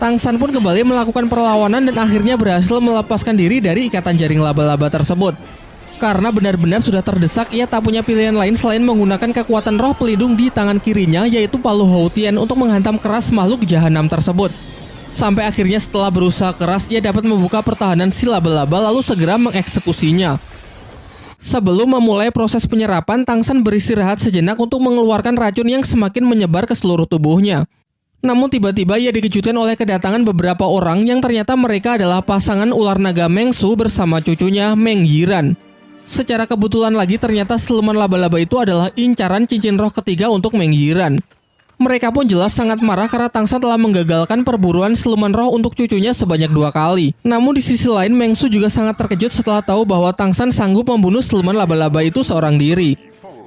Speaker 1: Tangsan pun kembali melakukan perlawanan dan akhirnya berhasil melepaskan diri dari ikatan jaring laba-laba tersebut. Karena benar-benar sudah terdesak, ia tak punya pilihan lain selain menggunakan kekuatan roh pelindung di tangan kirinya, yaitu Palu Houtian untuk menghantam keras makhluk jahanam tersebut. Sampai akhirnya setelah berusaha keras, ia dapat membuka pertahanan si laba-laba lalu segera mengeksekusinya. Sebelum memulai proses penyerapan, Tangsan beristirahat sejenak untuk mengeluarkan racun yang semakin menyebar ke seluruh tubuhnya. Namun tiba-tiba ia dikejutkan oleh kedatangan beberapa orang yang ternyata mereka adalah pasangan ular naga Mengsu bersama cucunya Meng Yiran. Secara kebetulan lagi ternyata siluman laba-laba itu adalah incaran cincin roh ketiga untuk Meng Yiran. Mereka pun jelas sangat marah karena Tangsan telah menggagalkan perburuan siluman roh untuk cucunya sebanyak 2 kali. Namun di sisi lain Mengsu juga sangat terkejut setelah tahu bahwa Tangsan sanggup membunuh siluman laba-laba itu seorang diri.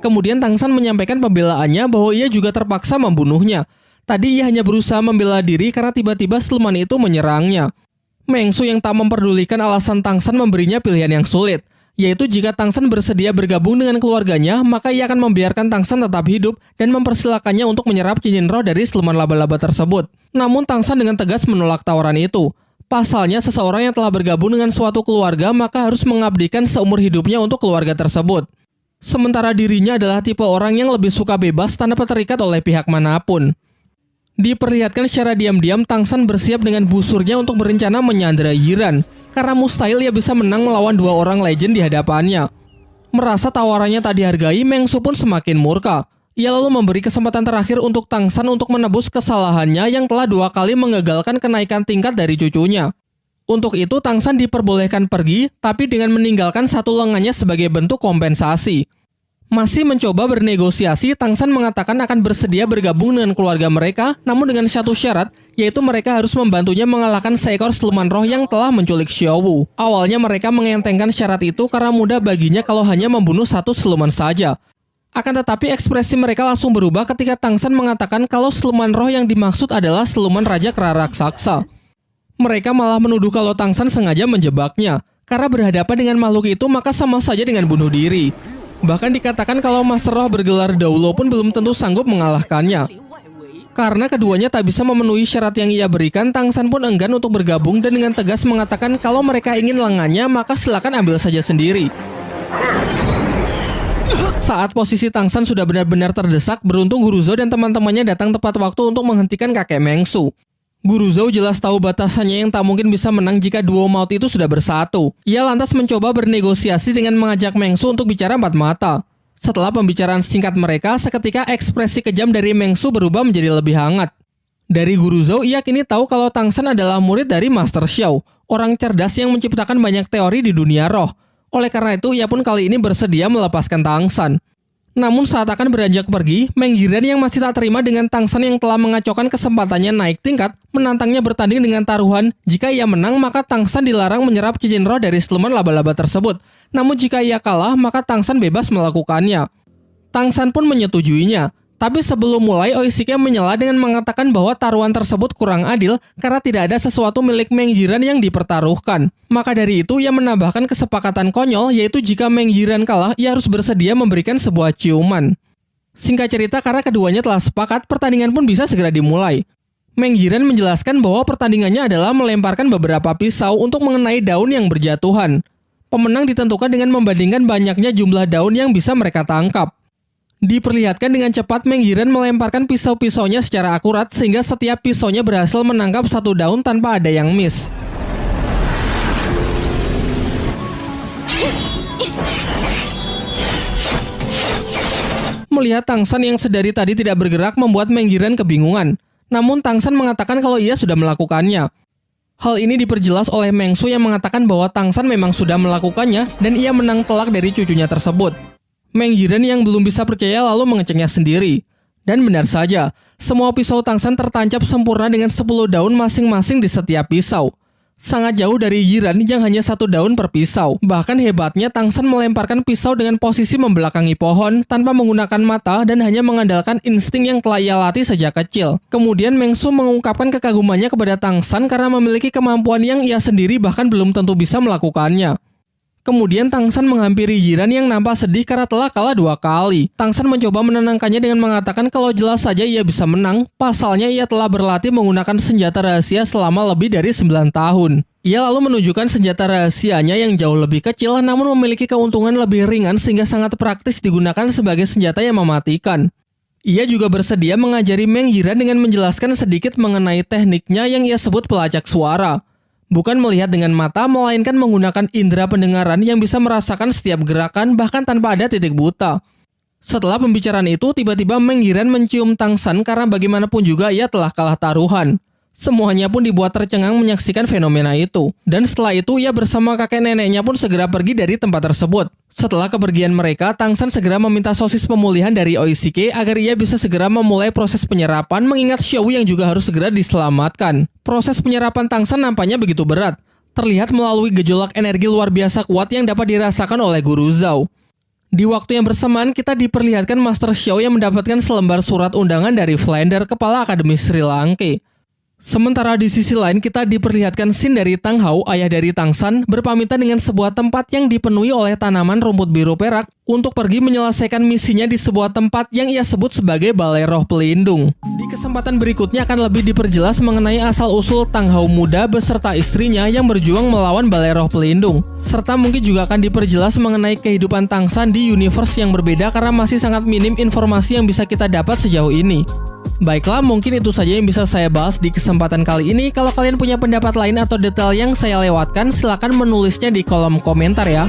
Speaker 1: Kemudian Tangsan menyampaikan pembelaannya bahwa ia juga terpaksa membunuhnya. Tadi ia hanya berusaha membela diri karena tiba-tiba siluman itu menyerangnya. Mengsu yang tak memperdulikan alasan Tangsan memberinya pilihan yang sulit, yaitu jika Tangsan bersedia bergabung dengan keluarganya, maka ia akan membiarkan Tangsan tetap hidup dan mempersilakannya untuk menyerap cincin roh dari siluman laba-laba tersebut. Namun Tangsan dengan tegas menolak tawaran itu. Pasalnya, seseorang yang telah bergabung dengan suatu keluarga maka harus mengabdikan seumur hidupnya untuk keluarga tersebut. Sementara dirinya adalah tipe orang yang lebih suka bebas tanpa terikat oleh pihak manapun. Diperlihatkan secara diam-diam Tangsan bersiap dengan busurnya untuk berencana menyandera Yiran, karena mustahil ia bisa menang melawan dua orang legend di hadapannya. Merasa tawarannya tak dihargai, Meng Su pun semakin murka. Ia lalu memberi kesempatan terakhir untuk Tangsan untuk menebus kesalahannya yang telah 2 kali mengagalkan kenaikan tingkat dari cucunya. Untuk itu Tangsan diperbolehkan pergi, tapi dengan meninggalkan satu lengannya sebagai bentuk kompensasi. Masih mencoba bernegosiasi, Tangsan mengatakan akan bersedia bergabung dengan keluarga mereka, namun dengan satu syarat, yaitu mereka harus membantunya mengalahkan seekor siluman roh yang telah menculik Xiaowu. Awalnya mereka mengentengkan syarat itu karena mudah baginya kalau hanya membunuh satu siluman saja. Akan tetapi ekspresi mereka langsung berubah ketika Tangsan mengatakan kalau siluman roh yang dimaksud adalah siluman Raja Kera Raksasa. Mereka malah menuduh kalau Tangsan sengaja menjebaknya, karena berhadapan dengan makhluk itu maka sama saja dengan bunuh diri. Bahkan dikatakan kalau Master Roh bergelar Daulo pun belum tentu sanggup mengalahkannya. Karena keduanya tak bisa memenuhi syarat yang ia berikan, Tangsan pun enggan untuk bergabung dan dengan tegas mengatakan kalau mereka ingin lengannya maka silakan ambil saja sendiri. Saat posisi Tangsan sudah benar-benar terdesak, beruntung Guru Zhou dan teman-temannya datang tepat waktu untuk menghentikan kakek Meng Su. Guru Zhou jelas tahu batasannya yang tak mungkin bisa menang jika duo maut itu sudah bersatu. Ia lantas mencoba bernegosiasi dengan mengajak Meng Su untuk bicara empat mata. Setelah pembicaraan singkat mereka, seketika ekspresi kejam dari Meng Su berubah menjadi lebih hangat. Dari Guru Zhou, ia kini tahu kalau Tangsan adalah murid dari Master Xiao, orang cerdas yang menciptakan banyak teori di dunia roh. Oleh karena itu, ia pun kali ini bersedia melepaskan Tangsan. Namun saat akan beranjak pergi, Meng Yiran yang masih tak terima dengan Tangsan yang telah mengacaukan kesempatannya naik tingkat, menantangnya bertanding dengan taruhan. Jika ia menang, maka Tangsan dilarang menyerap cincin roh dari siluman laba-laba tersebut. Namun jika ia kalah, maka Tangsan bebas melakukannya. Tangsan pun menyetujuinya. Tapi sebelum mulai, Oishike menyela dengan mengatakan bahwa taruhan tersebut kurang adil karena tidak ada sesuatu milik Meng Yiran yang dipertaruhkan. Maka dari itu, ia menambahkan kesepakatan konyol, yaitu jika Meng Yiran kalah, ia harus bersedia memberikan sebuah ciuman. Singkat cerita, karena keduanya telah sepakat, pertandingan pun bisa segera dimulai. Meng Yiran menjelaskan bahwa pertandingannya adalah melemparkan beberapa pisau untuk mengenai daun yang berjatuhan. Pemenang ditentukan dengan membandingkan banyaknya jumlah daun yang bisa mereka tangkap. Diperlihatkan dengan cepat Meng Yiran melemparkan pisau-pisaunya secara akurat sehingga setiap pisaunya berhasil menangkap satu daun tanpa ada yang miss. Melihat Tangsan yang sedari tadi tidak bergerak membuat Meng Yiran kebingungan. Namun Tangsan mengatakan kalau ia sudah melakukannya. Hal ini diperjelas oleh Meng Su yang mengatakan bahwa Tangsan memang sudah melakukannya dan ia menang telak dari cucunya tersebut. Meng Yiran yang belum bisa percaya lalu mengeceknya sendiri. Dan benar saja, semua pisau Tangsan tertancap sempurna dengan 10 daun masing-masing di setiap pisau. Sangat jauh dari Yiran yang hanya 1 daun per pisau. Bahkan hebatnya Tangsan melemparkan pisau dengan posisi membelakangi pohon tanpa menggunakan mata dan hanya mengandalkan insting yang telah ia latih sejak kecil. Kemudian Meng Su mengungkapkan kekagumannya kepada Tangsan karena memiliki kemampuan yang ia sendiri bahkan belum tentu bisa melakukannya. Kemudian Tangsan menghampiri Yiran yang nampak sedih karena telah kalah 2 kali. Tangsan mencoba menenangkannya dengan mengatakan kalau jelas saja ia bisa menang, pasalnya ia telah berlatih menggunakan senjata rahasia selama lebih dari 9 tahun. Ia lalu menunjukkan senjata rahasianya yang jauh lebih kecil namun memiliki keuntungan lebih ringan sehingga sangat praktis digunakan sebagai senjata yang mematikan. Ia juga bersedia mengajari Meng Yiran dengan menjelaskan sedikit mengenai tekniknya yang ia sebut pelacak suara. Bukan melihat dengan mata, melainkan menggunakan indera pendengaran yang bisa merasakan setiap gerakan bahkan tanpa ada titik buta. Setelah pembicaraan itu, tiba-tiba Meng Yiran mencium Tangsan karena bagaimanapun juga ia telah kalah taruhan. Semuanya pun dibuat tercengang menyaksikan fenomena itu. Dan setelah itu, ia bersama kakek neneknya pun segera pergi dari tempat tersebut. Setelah kepergian mereka, Tangsan segera meminta sosis pemulihan dari Oishike agar ia bisa segera memulai proses penyerapan mengingat Xiaowu yang juga harus segera diselamatkan. Proses penyerapan Tangsan nampaknya begitu berat. Terlihat melalui gejolak energi luar biasa kuat yang dapat dirasakan oleh Guru Zhou. Di waktu yang bersamaan, kita diperlihatkan Master Xiao yang mendapatkan selembar surat undangan dari Flander, kepala Akademi Sri Lanka. Sementara di sisi lain kita diperlihatkan scene dari Tang Hao, ayah dari Tang San, berpamitan dengan sebuah tempat yang dipenuhi oleh tanaman rumput biru perak untuk pergi menyelesaikan misinya di sebuah tempat yang ia sebut sebagai Balai Roh Pelindung. Di kesempatan berikutnya akan lebih diperjelas mengenai asal-usul Tang Hao muda beserta istrinya yang berjuang melawan Balai Roh Pelindung. Serta mungkin juga akan diperjelas mengenai kehidupan Tang San di universe yang berbeda karena masih sangat minim informasi yang bisa kita dapat sejauh ini. Baiklah, mungkin itu saja yang bisa saya bahas di kesempatan kali ini. Kalau kalian punya pendapat lain atau detail yang saya lewatkan, silakan menulisnya di kolom komentar ya.